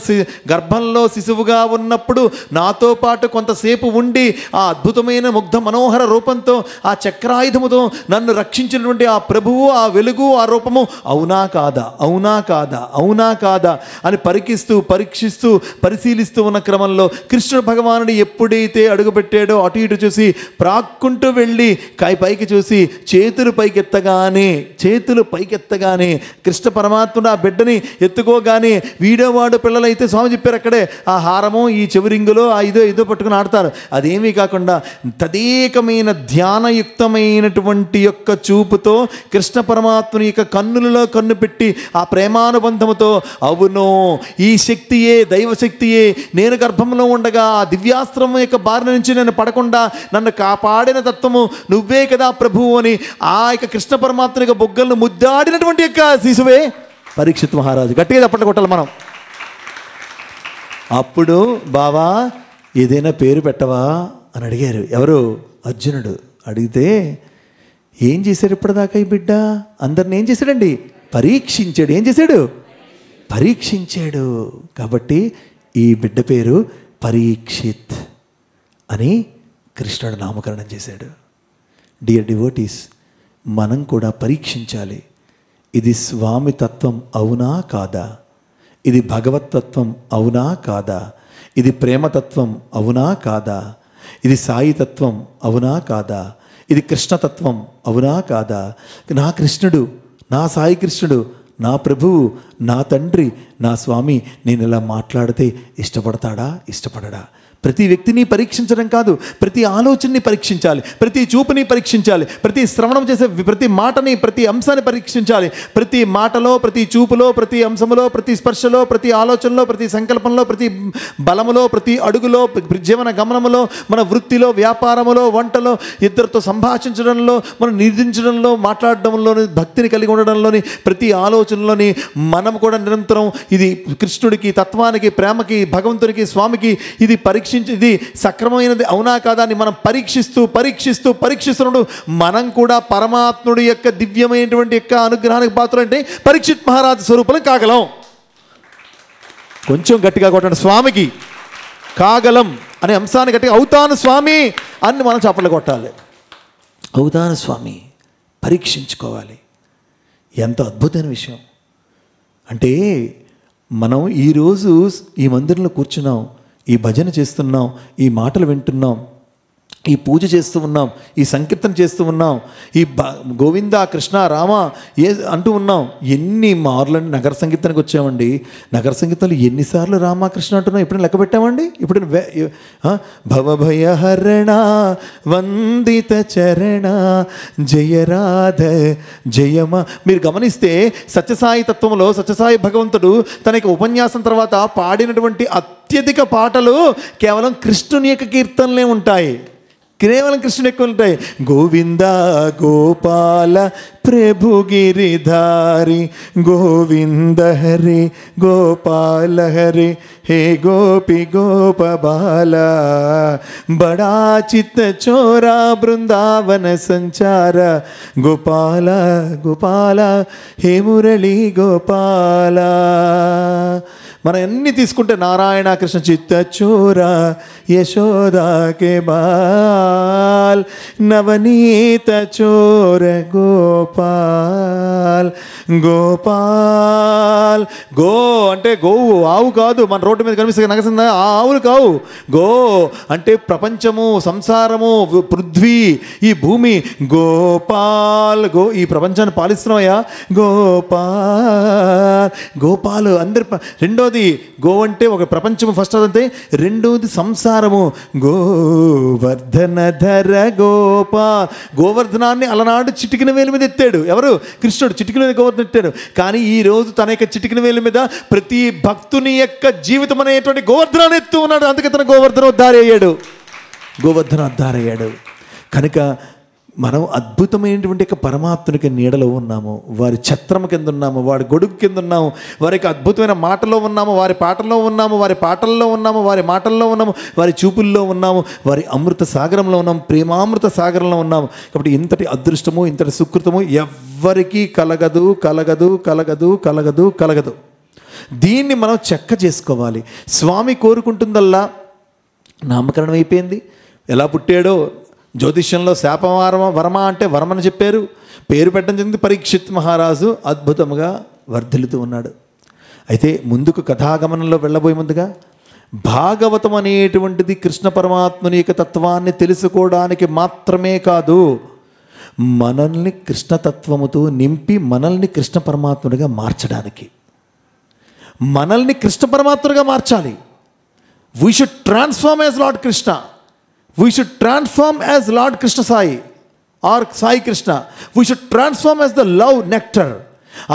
గర్భంలో శిశువుగా ఉన్నప్పుడు నాతో పాటు కొంతసేపు ఉండి ఆ అద్భుతమైన ముగ్ధ మనోహర రూపంతో ఆ చక్రాయుధముతో నన్ను రక్షించినటువంటి ఆ ప్రభువు, ఆ వెలుగు, ఆ రూపము అవునా కాదా, అవునా కాదా, అవునా కాదా అని పరీక్షిస్తూ పరిశీలిస్తూ ఉన్న క్రమంలో కృష్ణుడు భగవానుడు ఎప్పుడైతే అడుగుపెట్టాడో అటు ఇటు చూసి ప్రాక్కుంటూ వెళ్ళి పైకి చూసి చేతులు పైకెత్తగానే కృష్ణ పరమాత్ముడు ఆ బిడ్డని ఎత్తుకోగానే వీడోవాడు పిల్లలైతే స్వామి చెప్పారు అక్కడే ఆ హారము ఈ చెవిరింగులో ఆ ఇదో పట్టుకుని ఆడతారు. అదేమీ కాకుండా తదేకమైన ధ్యానయుక్తమైనటువంటి యొక్క చూపుతో కృష్ణ పరమాత్ముని యొక్క కన్నులలో కన్ను పెట్టి ఆ ప్రేమానుబంధముతో అవును ఈ శక్తియే దైవశక్తియే నేను గర్భంలో ఉండగా ఆ దివ్యాస్త్రం యొక్క బారిన నుంచి నుంచి నేను పడకుండా నన్ను కాపాడిన తత్వము నువ్వే కదా ప్రభువు అని ఆ యొక్క కృష్ణ పరమాత్మ యొక్క బొగ్గలను ముద్దాడినటువంటి యొక్క శిశువే పరీక్షిత్ మహారాజు. గట్టిగా తప్పట్లు కొట్టాలి మనం. అప్పుడు బావా ఏదైనా పేరు పెట్టవా అని అడిగారు. ఎవరు? అర్జునుడు. అడిగితే ఏం చేశాడు ఇప్పటిదాకా ఈ బిడ్డ? అందరిని ఏం చేశాడండి? పరీక్షించాడు. ఏం చేశాడు? పరీక్షించాడు. కాబట్టి ఈ బిడ్డ పేరు పరీక్షిత్ అని కృష్ణుడు నామకరణం చేశాడు. డియర్ డివోటీస్, మనం కూడా పరీక్షించాలి. ఇది స్వామి తత్వం అవునా కాదా? ఇది భగవతత్వం అవునా కాదా? ఇది ప్రేమతత్వం అవునా కాదా? ఇది సాయి తత్వం అవునా కాదా? ఇది కృష్ణతత్వం అవునా కాదా? నా కృష్ణుడు, నా సాయి కృష్ణుడు, నా ప్రభువు, నా తండ్రి, నా స్వామి నేను ఇలా మాట్లాడితే ఇష్టపడతాడా? ఇష్టపడడా? ప్రతి వ్యక్తిని పరీక్షించడం కాదు, ప్రతి ఆలోచనని పరీక్షించాలి, ప్రతి చూపుని పరీక్షించాలి, ప్రతి శ్రవణం చేసే ప్రతి మాటని, ప్రతి అంశాన్ని పరీక్షించాలి. ప్రతి మాటలో, ప్రతి చూపులో, ప్రతి అంశములో, ప్రతి స్పర్శలో, ప్రతి ఆలోచనలో, ప్రతి సంకల్పంలో, ప్రతి బలములో, ప్రతి అడుగులో, జీవన గమనములో, మన వృత్తిలో, వ్యాపారములో, వంటలో, ఇద్దరితో సంభాషించడంలో, మనం నిధించడంలో, మాట్లాడడంలోని, భక్తిని కలిగి ఉండడంలోని, ప్రతి ఆలోచనలోని మనం కూడా నిరంతరం ఇది కృష్ణుడికి, తత్వానికి, ప్రేమకి, భగవంతునికి, స్వామికి ఇది ఇది సక్రమైనది అవునా కాదా అని మనం పరీక్షిస్తున్నప్పుడు మనం కూడా పరమాత్ముడి యొక్క దివ్యమైనటువంటి యొక్క అనుగ్రహానికి పాత్ర అంటే పరీక్షిత్ మహారాజు స్వరూపం కాగలం. కొంచెం గట్టిగా కొట్టండి. స్వామికి కాగలం అనే అంశాన్ని గట్టిగా అవుతాను స్వామి అని మనం చప్పట్లు కొట్టాలి. అవుతాను స్వామి. పరీక్షించుకోవాలి. ఎంత అద్భుతమైన విషయం అంటే, మనం ఈరోజు ఈ మందిరంలో కూర్చున్నాం, ఈ భజన చేస్తున్నాం, ఈ మాటలు వింటున్నాం, ఈ పూజ చేస్తూ ఉన్నాం, ఈ సంకీర్తన చేస్తూ ఉన్నాం, ఈ గోవింద కృష్ణ రామ ఏ అంటూ ఉన్నాం. ఎన్ని మార్లు నగర సంకీర్తనకు వచ్చామండి. నగర సంకీర్తనలు ఎన్నిసార్లు రామకృష్ణ అంటున్నాం? ఎప్పుడైనా లెక్క పెట్టామండి? ఇప్పుడు భవభయహరణ వందిత చరణ జయరాధ జయమ. మీరు గమనిస్తే సత్యసాయి తత్వంలో సత్యసాయి భగవంతుడు తనకి ఉపన్యాసం తర్వాత పాడినటువంటి అత్యధిక పాటలు కేవలం కృష్ణుని యొక్క కీర్తనలే ఉంటాయి. కేవలం కృష్ణుని ఎక్కువ ఉంటాయి. గోవింద గోపాల ప్రభు గిరిధారి గోవింద హరి గోపాల హరి హే గోపి గోప బాల బడా చిత్త చోరా బృందావన సంచార గోపాల గోపాల హే మురళి గోపాల. మనం అన్నీ తీసుకుంటే నారాయణ కృష్ణ చిత్త చోరా యశోదా కే బాల్ నవనీత చోర గోపాల్ గోపాల్. గో అంటే గోవు, ఆవు కాదు. మన రోడ్డు మీద కనిపిస్తే నగసిందా? ఆ ఆవులు కావు. గో అంటే ప్రపంచము, సంసారము, పృథ్వీ, ఈ భూమి. గోపాల్ గో ఈ ప్రపంచాన్ని పాలిస్తున్నాయా? గోపాల్ గోపాలు అందరి. రెండోది గో అంటే ఒక ప్రపంచము ఫస్ట్ అదంతే. రెండోది సంసారము. గోవర్ధన ధర గోపాల్. గోవర్ధనాన్ని అలనాడు చిటికిన వేలు మీద ఎత్తాడు. ఎవరు? కృష్ణుడు చిటికిన మీద గోవర్ధన ఎత్తాడు. కానీ ఈరోజు తన యొక్క చిటికిన వేలు మీద ప్రతి భక్తుని యొక్క జీవితం అనేటువంటి గోవర్ధనాన్ని ఎత్తు ఉన్నాడు. అందుకే తన గోవర్ధన ఉద్ధారయ్యాడు. కనుక మనం అద్భుతమైనటువంటి యొక్క పరమాత్మునికి నీడలో ఉన్నాము, వారి ఛత్రము కింద ఉన్నాము, వారి గొడుగు కింద ఉన్నాము, వారికి అద్భుతమైన మాటలో ఉన్నాము, వారి పాటల్లో ఉన్నాము, వారి పాటల్లో ఉన్నాము, వారి మాటల్లో ఉన్నాము, వారి చూపుల్లో ఉన్నాము, వారి అమృత సాగరంలో ఉన్నాము, ప్రేమామృత సాగరంలో ఉన్నాము. కాబట్టి ఇంతటి అదృష్టము, ఇంతటి సుకృతము ఎవ్వరికీ కలగదు కలగదు కలగదు కలగదు కలగదు. దీన్ని మనం చెక్క చేసుకోవాలి. స్వామి కోరుకుంటుందల్లా నామకరణం అయిపోయింది. ఎలా పుట్టాడో జ్యోతిష్యంలో వరమ అంటే వరమని చెప్పారు. పేరు పెట్టడం జరిగింది. పరీక్షిత్ మహారాజు అద్భుతంగా వర్ధిల్లుతూ ఉన్నాడు. అయితే ముందుకు కథాగమనంలో వెళ్ళబోయే ముందుగా భాగవతం అనేటువంటిది కృష్ణ పరమాత్మని యొక్క తత్వాన్ని తెలుసుకోవడానికి మాత్రమే కాదు, మనల్ని కృష్ణతత్వముతో నింపి మనల్ని కృష్ణ పరమాత్ముడిగా మార్చడానికి. మనల్ని కృష్ణ పరమాత్ముడిగా మార్చాలి. We should transform as lord Krishna. We should transform as Lord Krishna Sai or Sai Krishna. We should transform as the love nectar.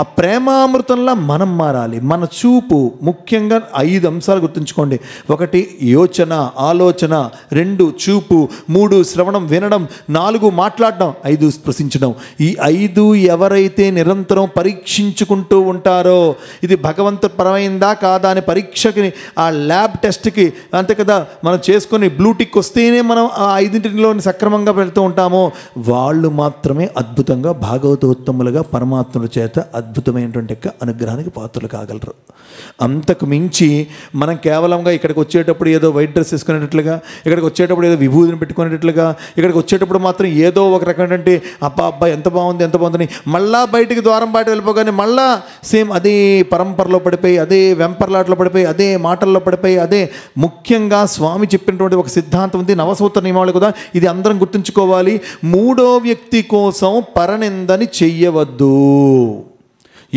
ఆ ప్రేమామృతంలా మనం మారాలి. మన చూపు ముఖ్యంగా 5 అంశాలు గుర్తుంచుకోండి. 1 యోచన, ఆలోచన, 2 చూపు, 3 శ్రవణం వినడం, 4 మాట్లాడడం, 5 స్పృశించడం. ఈ 5 ఎవరైతే నిరంతరం పరీక్షించుకుంటూ ఉంటారో, ఇది భగవంతపరమైందా కాదా అని పరీక్షకి, ఆ ల్యాబ్ టెస్ట్కి అంతే కదా మనం చేసుకొని బ్లూటిక్ వస్తేనే మనం ఆ 5 సక్రమంగా పెడుతూ ఉంటామో, వాళ్ళు మాత్రమే అద్భుతంగా భాగవతోత్తములుగా పరమాత్ముల చేత అద్భుతమైనటువంటి యొక్క అనుగ్రహానికి పాత్రలు కాగలరు. అంతకు మించి మనం కేవలంగా ఇక్కడికి వచ్చేటప్పుడు ఏదో వైట్ డ్రెస్ వేసుకునేటట్లుగా, ఇక్కడికి వచ్చేటప్పుడు ఏదో విభూతిని పెట్టుకునేటట్లుగా, ఇక్కడికి వచ్చేటప్పుడు మాత్రం ఏదో ఒక రకమైనటువంటి అబ్బా ఎంత బాగుంది ఎంత బాగుందని మళ్ళా బయటికి ద్వారం బయట వెళ్ళిపోగానే మళ్ళా సేమ్ అదే పరంపరలో పడిపోయి, అదే వెంపర్లాట్లో పడిపోయి, అదే మాటల్లో పడిపోయి, అదే ముఖ్యంగా స్వామి చెప్పినటువంటి ఒక సిద్ధాంతం ఉంది, నవసూత్ర నియమాలు కదా, ఇది అందరం గుర్తుంచుకోవాలి. 3వ వ్యక్తి కోసం పరనిందని చెయ్యవద్దు.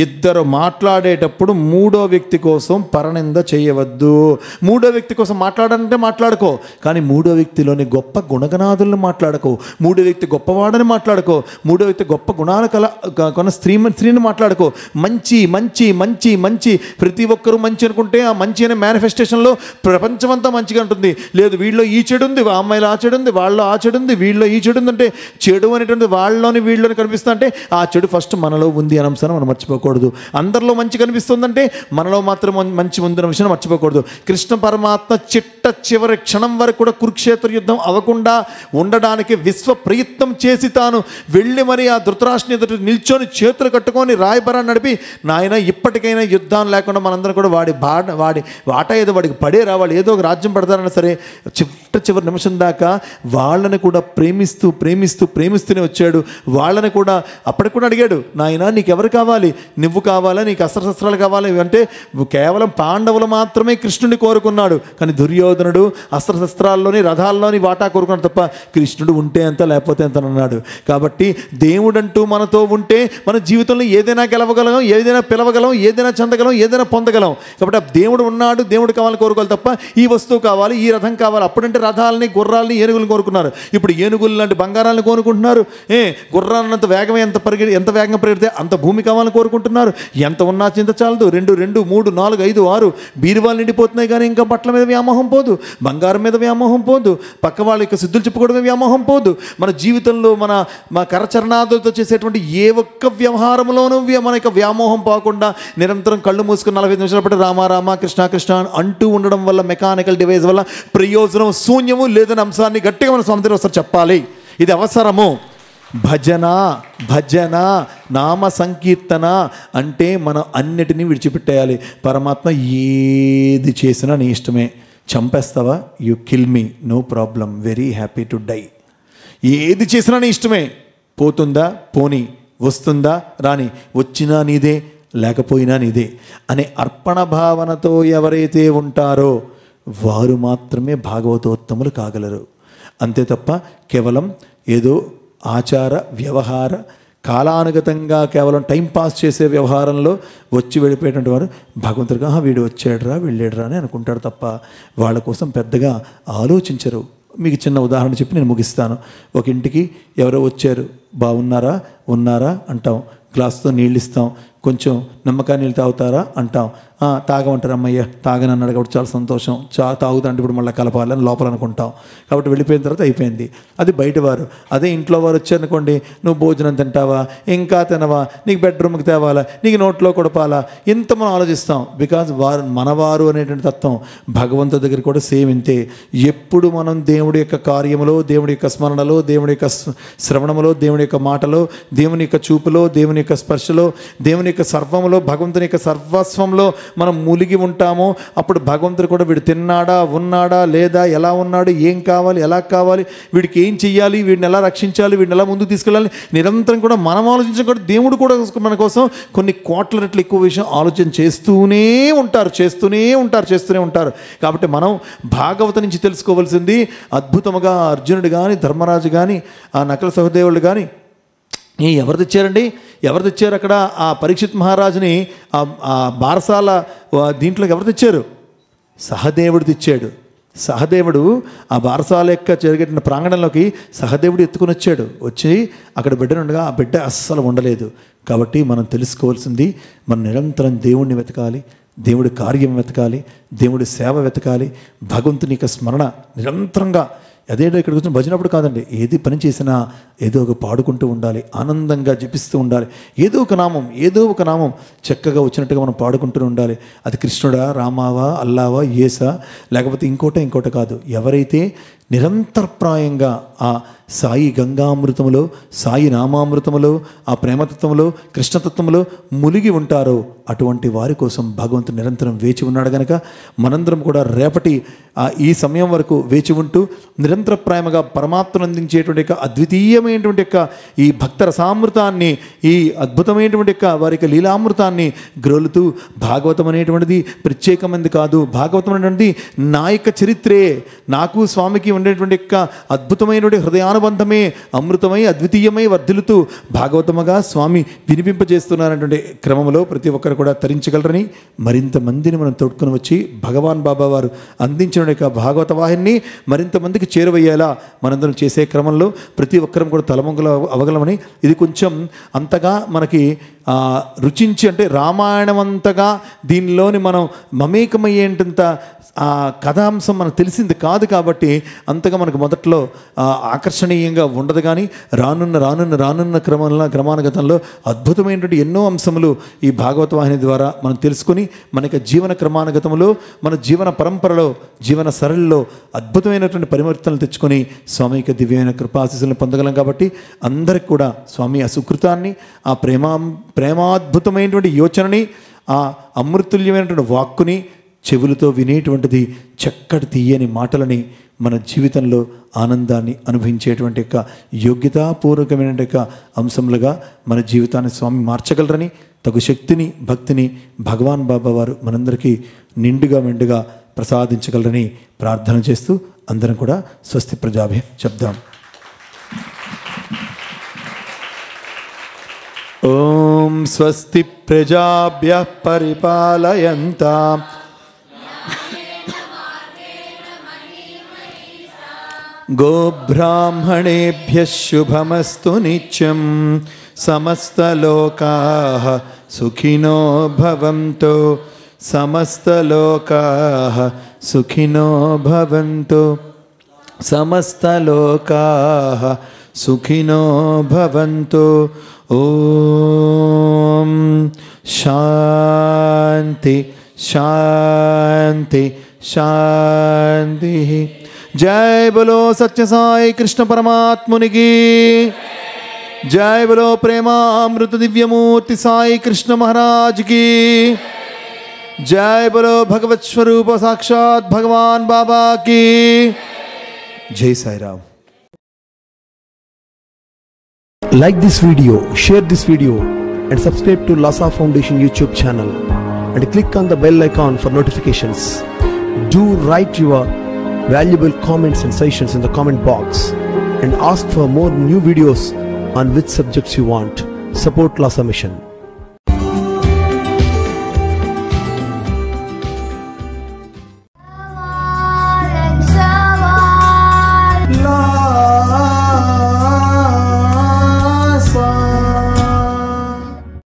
ఇద్దరు మాట్లాడేటప్పుడు 3వ వ్యక్తి కోసం పరనింద చేయవద్దు. 3వ వ్యక్తి కోసం మాట్లాడాలంటే మాట్లాడుకో, కానీ 3వ వ్యక్తిలోని గొప్ప గుణగణాదులను మాట్లాడుకో. 3వ వ్యక్తి గొప్పవాడని మాట్లాడుకో. 3వ వ్యక్తి గొప్ప గుణాలు కొన్న స్త్రీని మాట్లాడుకో. మంచి మంచి మంచి మంచి ప్రతి ఒక్కరూ మంచి అనుకుంటే ఆ మంచి అనే మేనిఫెస్టేషన్లో ప్రపంచమంతా మంచిగా ఉంటుంది. లేదు వీళ్ళలో ఈ చెడు ఉంది, ఆ అమ్మాయిలో ఆ చెడు ఉంది, వాళ్ళలో ఆ చెడు ఉంది, వీళ్ళలో ఈ చెడు ఉందంటే, చెడు అనేటువంటి వాళ్ళలోని వీళ్ళని కనిపిస్తా అంటే ఆ చెడు ఫస్ట్ మనలో ఉంది అనే అంశాన్ని మనం మర్చిపోకూడదు. అందరిలో మంచి కనిపిస్తుందంటే మనలో మాత్రం మంచి ఉందన్న విషయం మర్చిపోకూడదు. కృష్ణ పరమాత్మ చివరి క్షణం వరకు కూడా కురుక్షేత్ర యుద్ధం అవ్వకుండా ఉండడానికి విశ్వ ప్రయత్నం చేసి తాను వెళ్ళి మరి ఆ ధృతరాష్ట్రుని ఎదుట నిల్చొని చేతులు కట్టుకొని రాయబరాన్ని నడిపి, నాయన ఇప్పటికైనా యుద్ధం లేకుండా మనందరం కూడా వాడి వాట ఏదో వాడికి పడే రావాలి, ఏదో ఒక రాజ్యం పడతారన్నా సరే చివరి నిమిషం దాకా వాళ్ళని కూడా ప్రేమిస్తూ ప్రేమిస్తూ ప్రేమిస్తూనే వచ్చాడు. వాళ్ళని కూడా అప్పటికి కూడా అడిగాడు, నాయన నీకెవరు కావాలి, నువ్వు కావాలా, నీకు అస్త్రశస్త్రాలు కావాలి అంటే కేవలం పాండవులు మాత్రమే కృష్ణుడిని కోరుకున్నాడు. కానీ దుర్యోధనుడు అస్త్రశస్త్రాల్లోని రథాల్లోని వాటా కోరుకున్నాడు తప్ప కృష్ణుడు ఉంటే ఎంత లేకపోతే ఎంత అన్నాడు. కాబట్టి దేవుడంటూ మనతో ఉంటే మన జీవితంలో ఏదైనా గెలవగలం, ఏదైనా పిలవగలం, ఏదైనా చెందగలం, ఏదైనా పొందగలం. కాబట్టి ఆ దేవుడు ఉన్నాడు, దేవుడు కావాలని కోరుకోవాలి తప్ప ఈ వస్తువు కావాలి, ఈ రథం కావాలి. అప్పుడంటే రథాలని, గుర్రాలని, ఏనుగులను కోరుకున్నారు. ఇప్పుడు ఏనుగులు లాంటి బంగారాలను కోరుకుంటున్నారు. గుర్రాలంత వేగం ఎంత వేగంగా పరిగెడితే అంత భూమి కావాలని కోరుకుంటున్నారు. ఎంత ఉన్నా చింత చాలదు. 2, 3, 4, 5, 6 బీరువాలు నిండిపోతున్నాయి, కానీ ఇంకా బట్టల మీద వ్యామోహం పోదు, బంగారం మీద వ్యామోహం పోదు, పక్క వాళ్ళ యొక్క సిద్ధులు చెప్పుకోవడమే వ్యామోహం పోదు. మన జీవితంలో మన కరచరణాదులతో చేసేటువంటి ఏ ఒక్క వ్యవహారంలోనూ మన యొక్క వ్యామోహం పోకుండా నిరంతరం కళ్ళు మూసుకుని 45 నిమిషాల పాటు రామ రామ కృష్ణ కృష్ణ అంటూ ఉండడం వల్ల మెకానికల్ డివైస్ వల్ల ప్రయోజనం శూన్యము లేదని అంశాన్ని గట్టిగా మన సముద్రం ఒకసారి చెప్పాలి. ఇది అవసరము. భజన భజన నామ సంకీర్తన అంటే మనం అన్నిటినీ విడిచిపెట్టేయాలి. పరమాత్మ ఏది చేసినా నీ ఇష్టమే. చంపేస్తావా, you kill me, no problem, very happy to die. ఏది చేసినా నీ ఇష్టమే. పోతుందా పోనీ, వస్తుందా రాని, వచ్చినా నీదే లేకపోయినా నీదే అనే అర్పణ భావనతో ఎవరైతే ఉంటారో వారు మాత్రమే భాగవతోత్తములు కాగలరు. అంతే తప్ప కేవలం ఏదో ఆచార వ్యవహార కాలానుగతంగా కేవలం టైంపాస్ చేసే వ్యవహారంలో వచ్చి వెళ్ళిపోయేటువంటి వారు భగవంతుడిగా వీడు వచ్చాడురా వెళ్ళాడురా అని అనుకుంటాడు తప్ప వాళ్ళ కోసం పెద్దగా ఆలోచించరు. మీకు చిన్న ఉదాహరణ చెప్పి నేను ముగిస్తాను. ఒక ఇంటికి ఎవరో వచ్చారు, బాగున్నారా ఉన్నారా అంటాం, గ్లాస్తో నీళ్ళు ఇస్తాం, కొంచెం నిమ్మకాయ నీళ్ళు తాగుతారా అంటాం, తాగమంటారు, అమ్మయ్య తాగనన్నాడు కాబట్టి చాలా సంతోషం, తాగుతాంటే ఇప్పుడు మళ్ళీ కలపాలని లోపల అనుకుంటాం. కాబట్టి వెళ్ళిపోయిన తర్వాత అయిపోయింది. అది బయటవారు. అదే ఇంట్లో వారు వచ్చారనుకోండి, నువ్వు భోజనం తింటావా, ఇంకా తినవా, నీకు బెడ్రూమ్కి తేవాలా, నీకు నోట్లో కొడపాలా, ఇంత మనం ఆలోచిస్తాం. బికాజ్ వారు మనవారు అనేటువంటి తత్వం భగవంతుడి దగ్గర కూడా సేమ్ ఇంతే. ఎప్పుడు మనం దేవుడి యొక్క కార్యములో, దేవుడి యొక్క స్మరణలో, దేవుడి యొక్క శ్రవణములో, దేవుడి యొక్క మాటలో, దేవుని యొక్క చూపులో, దేవుని యొక్క స్పర్శలో, దేవుని యొక్క సర్వములో, భగవంతుని యొక్క సర్వస్వంలో మనం మూలిగి ఉంటామో అప్పుడు భగవంతుడు కూడా వీడు తిన్నాడా ఉన్నాడా లేదా, ఎలా ఉన్నాడు, ఏం కావాలి, ఎలా కావాలి, వీడికి ఏం చెయ్యాలి, వీడిని ఎలా రక్షించాలి, వీడిని ఎలా ముందుకు తీసుకెళ్ళాలి నిరంతరం కూడా మనం ఆలోచించడం కూడా దేవుడు కూడా మన కోసం కొన్ని కోట్ల రెట్లు ఎక్కువ విషయం ఆలోచన చేస్తూనే ఉంటారు. కాబట్టి మనం భాగవత నుంచి తెలుసుకోవాల్సింది అద్భుతముగా అర్జునుడు కానీ, ధర్మరాజు కానీ, ఆ నకుల సహదేవుడు కానీ ఎవరు తెచ్చారు అక్కడ ఆ పరీక్షిత్ మహారాజుని ఆ బారసాల దీంట్లోకి ఎవరు తెచ్చారు? సహదేవుడు తెచ్చాడు. సహదేవుడు ఆ బారసాల యొక్క జరిగిన ప్రాంగణంలోకి సహదేవుడు ఎత్తుకుని వచ్చాడు. వచ్చి అక్కడ బిడ్డనుండగా ఆ బిడ్డ అస్సలు ఉండలేదు. కాబట్టి మనం తెలుసుకోవాల్సింది, మనం నిరంతరం దేవుణ్ణి వెతకాలి, దేవుడి కార్యం వెతకాలి, దేవుడి సేవ వెతకాలి, భగవంతుని యొక్క స్మరణ నిరంతరంగా. అదే ఇక్కడికి వచ్చిన భజనప్పుడు కాదండి, ఏది పని చేసినా ఏదో ఒక పాడుకుంటూ ఉండాలి, ఆనందంగా జపిస్తూ ఉండాలి. ఏదో ఒక నామం చక్కగా వచ్చినట్టుగా మనం పాడుకుంటూ ఉండాలి. అది కృష్ణుడా, రామావా, అల్లావా, యేసా, లేకపోతే ఇంకోట కాదు. ఎవరైతే నిరంతరప్రాయంగా ఆ సాయి గంగామృతములో, సాయి నామామృతములో, ఆ ప్రేమతత్వంలో, కృష్ణతత్వంలో మునిగి ఉంటారో అటువంటి వారి కోసం భగవంతుడు నిరంతరం వేచి ఉన్నాడు. కనుక మనందరం కూడా రేపటి ఈ సమయం వరకు వేచి ఉంటూ నిరంతరప్రాయముగా పరమాత్మను అందించేటువంటి యొక్క అద్వితీయమైనటువంటి యొక్క ఈ భక్త రసామృతాన్ని, ఈ అద్భుతమైనటువంటి యొక్క వారి యొక్క లీలామృతాన్ని గ్రోలుతూ, భాగవతం అనేటువంటిది ప్రత్యేకమైనది కాదు, భాగవతం అనేటువంటిది నా యొక్క చరిత్రే, నాకు స్వామికి ఉండేటువంటి యొక్క అద్భుతమైనటువంటి హృదయానుబంధమే అమృతమై అద్వితీయమై వర్ధిల్లుతూ భాగవతముగా స్వామి వినిపింపజేస్తున్నారనేటువంటి క్రమంలో ప్రతి ఒక్కరు కూడా తరించగలరని, మరింత మందిని మనం తోడుకొని వచ్చి భగవాన్ బాబా వారు అందించిన యొక్క భాగవత వాహిని మరింత మందికి చేరువయ్యేలా మనందరం చేసే క్రమంలో ప్రతి ఒక్కరం కూడా తలమొంగల అవగలమని, ఇది కొంచెం అంతగా మనకి రుచించి, అంటే రామాయణం అంతగా దీనిలోని మనం మమేకమయ్యేంత ఆ కథాంశం మనకు తెలిసింది కాదు. కాబట్టి అంతగా మనకు మొదట్లో ఆకర్షణీయంగా ఉండదు. కానీ రానున్న క్రమానుగతంలో అద్భుతమైనటువంటి ఎన్నో అంశములు ఈ భాగవత వాహిని ద్వారా మనం తెలుసుకొని మనకి జీవన క్రమానుగతంలో, మన జీవన పరంపరలో, జీవన సరళిలో అద్భుతమైనటువంటి పరివర్తనలు తెచ్చుకొని స్వామి యొక్క దివ్యమైన కృపాశీస్సులను పొందగలం. కాబట్టి అందరికి కూడా స్వామి ఆ సుకృతాన్ని, ఆ ప్రేమాద్భుతమైనటువంటి యోచనని, ఆ అమృతుల్యమైనటువంటి వాక్కుని, చెవులతో వినేటువంటిది చక్కటి తీయని మాటలని మన జీవితంలో ఆనందాన్ని అనుభవించేటువంటి యొక్క యోగ్యతాపూర్వకమైన యొక్క అంశములుగా మన జీవితాన్ని స్వామి మార్చగలరని, తగు శక్తిని, భక్తిని భగవాన్ బాబా వారు మనందరికీ నిండుగా మెండుగా ప్రసాదించగలరని ప్రార్థన చేస్తూ అందరం కూడా స్వస్తి ప్రజాభ్య చెప్దాం. ఓం స్వస్తి ప్రజాభ్యః పరిపాలయంతాం గోబ్రాహ్మణేభ్యః శుభమస్తు నిత్యం. సమస్తలోకాః సుఖినో భవంతు. సమస్తలోకాః సుఖినో భవంతు. సమస్తలోకాః సుఖినో భవంతు. ఓం శాంతి శాంతి శాంతి. जय बोलो सच्चे साई कृष्ण परमात्मुनि की जय. बोलो प्रेमामृत दिव्यमूर्ति साई कृष्ण महाराज की जय. बोलो भगवत स्वरूप साक्षात भगवान बाबा की जय. Sai Ram. Like this video, share this video and subscribe to Lhasa Foundation YouTube channel and click on the bell icon for notifications. Do write your valuable comments and suggestions in the comment box and ask for more new videos on which subjects you want. Support Lhasa Mission.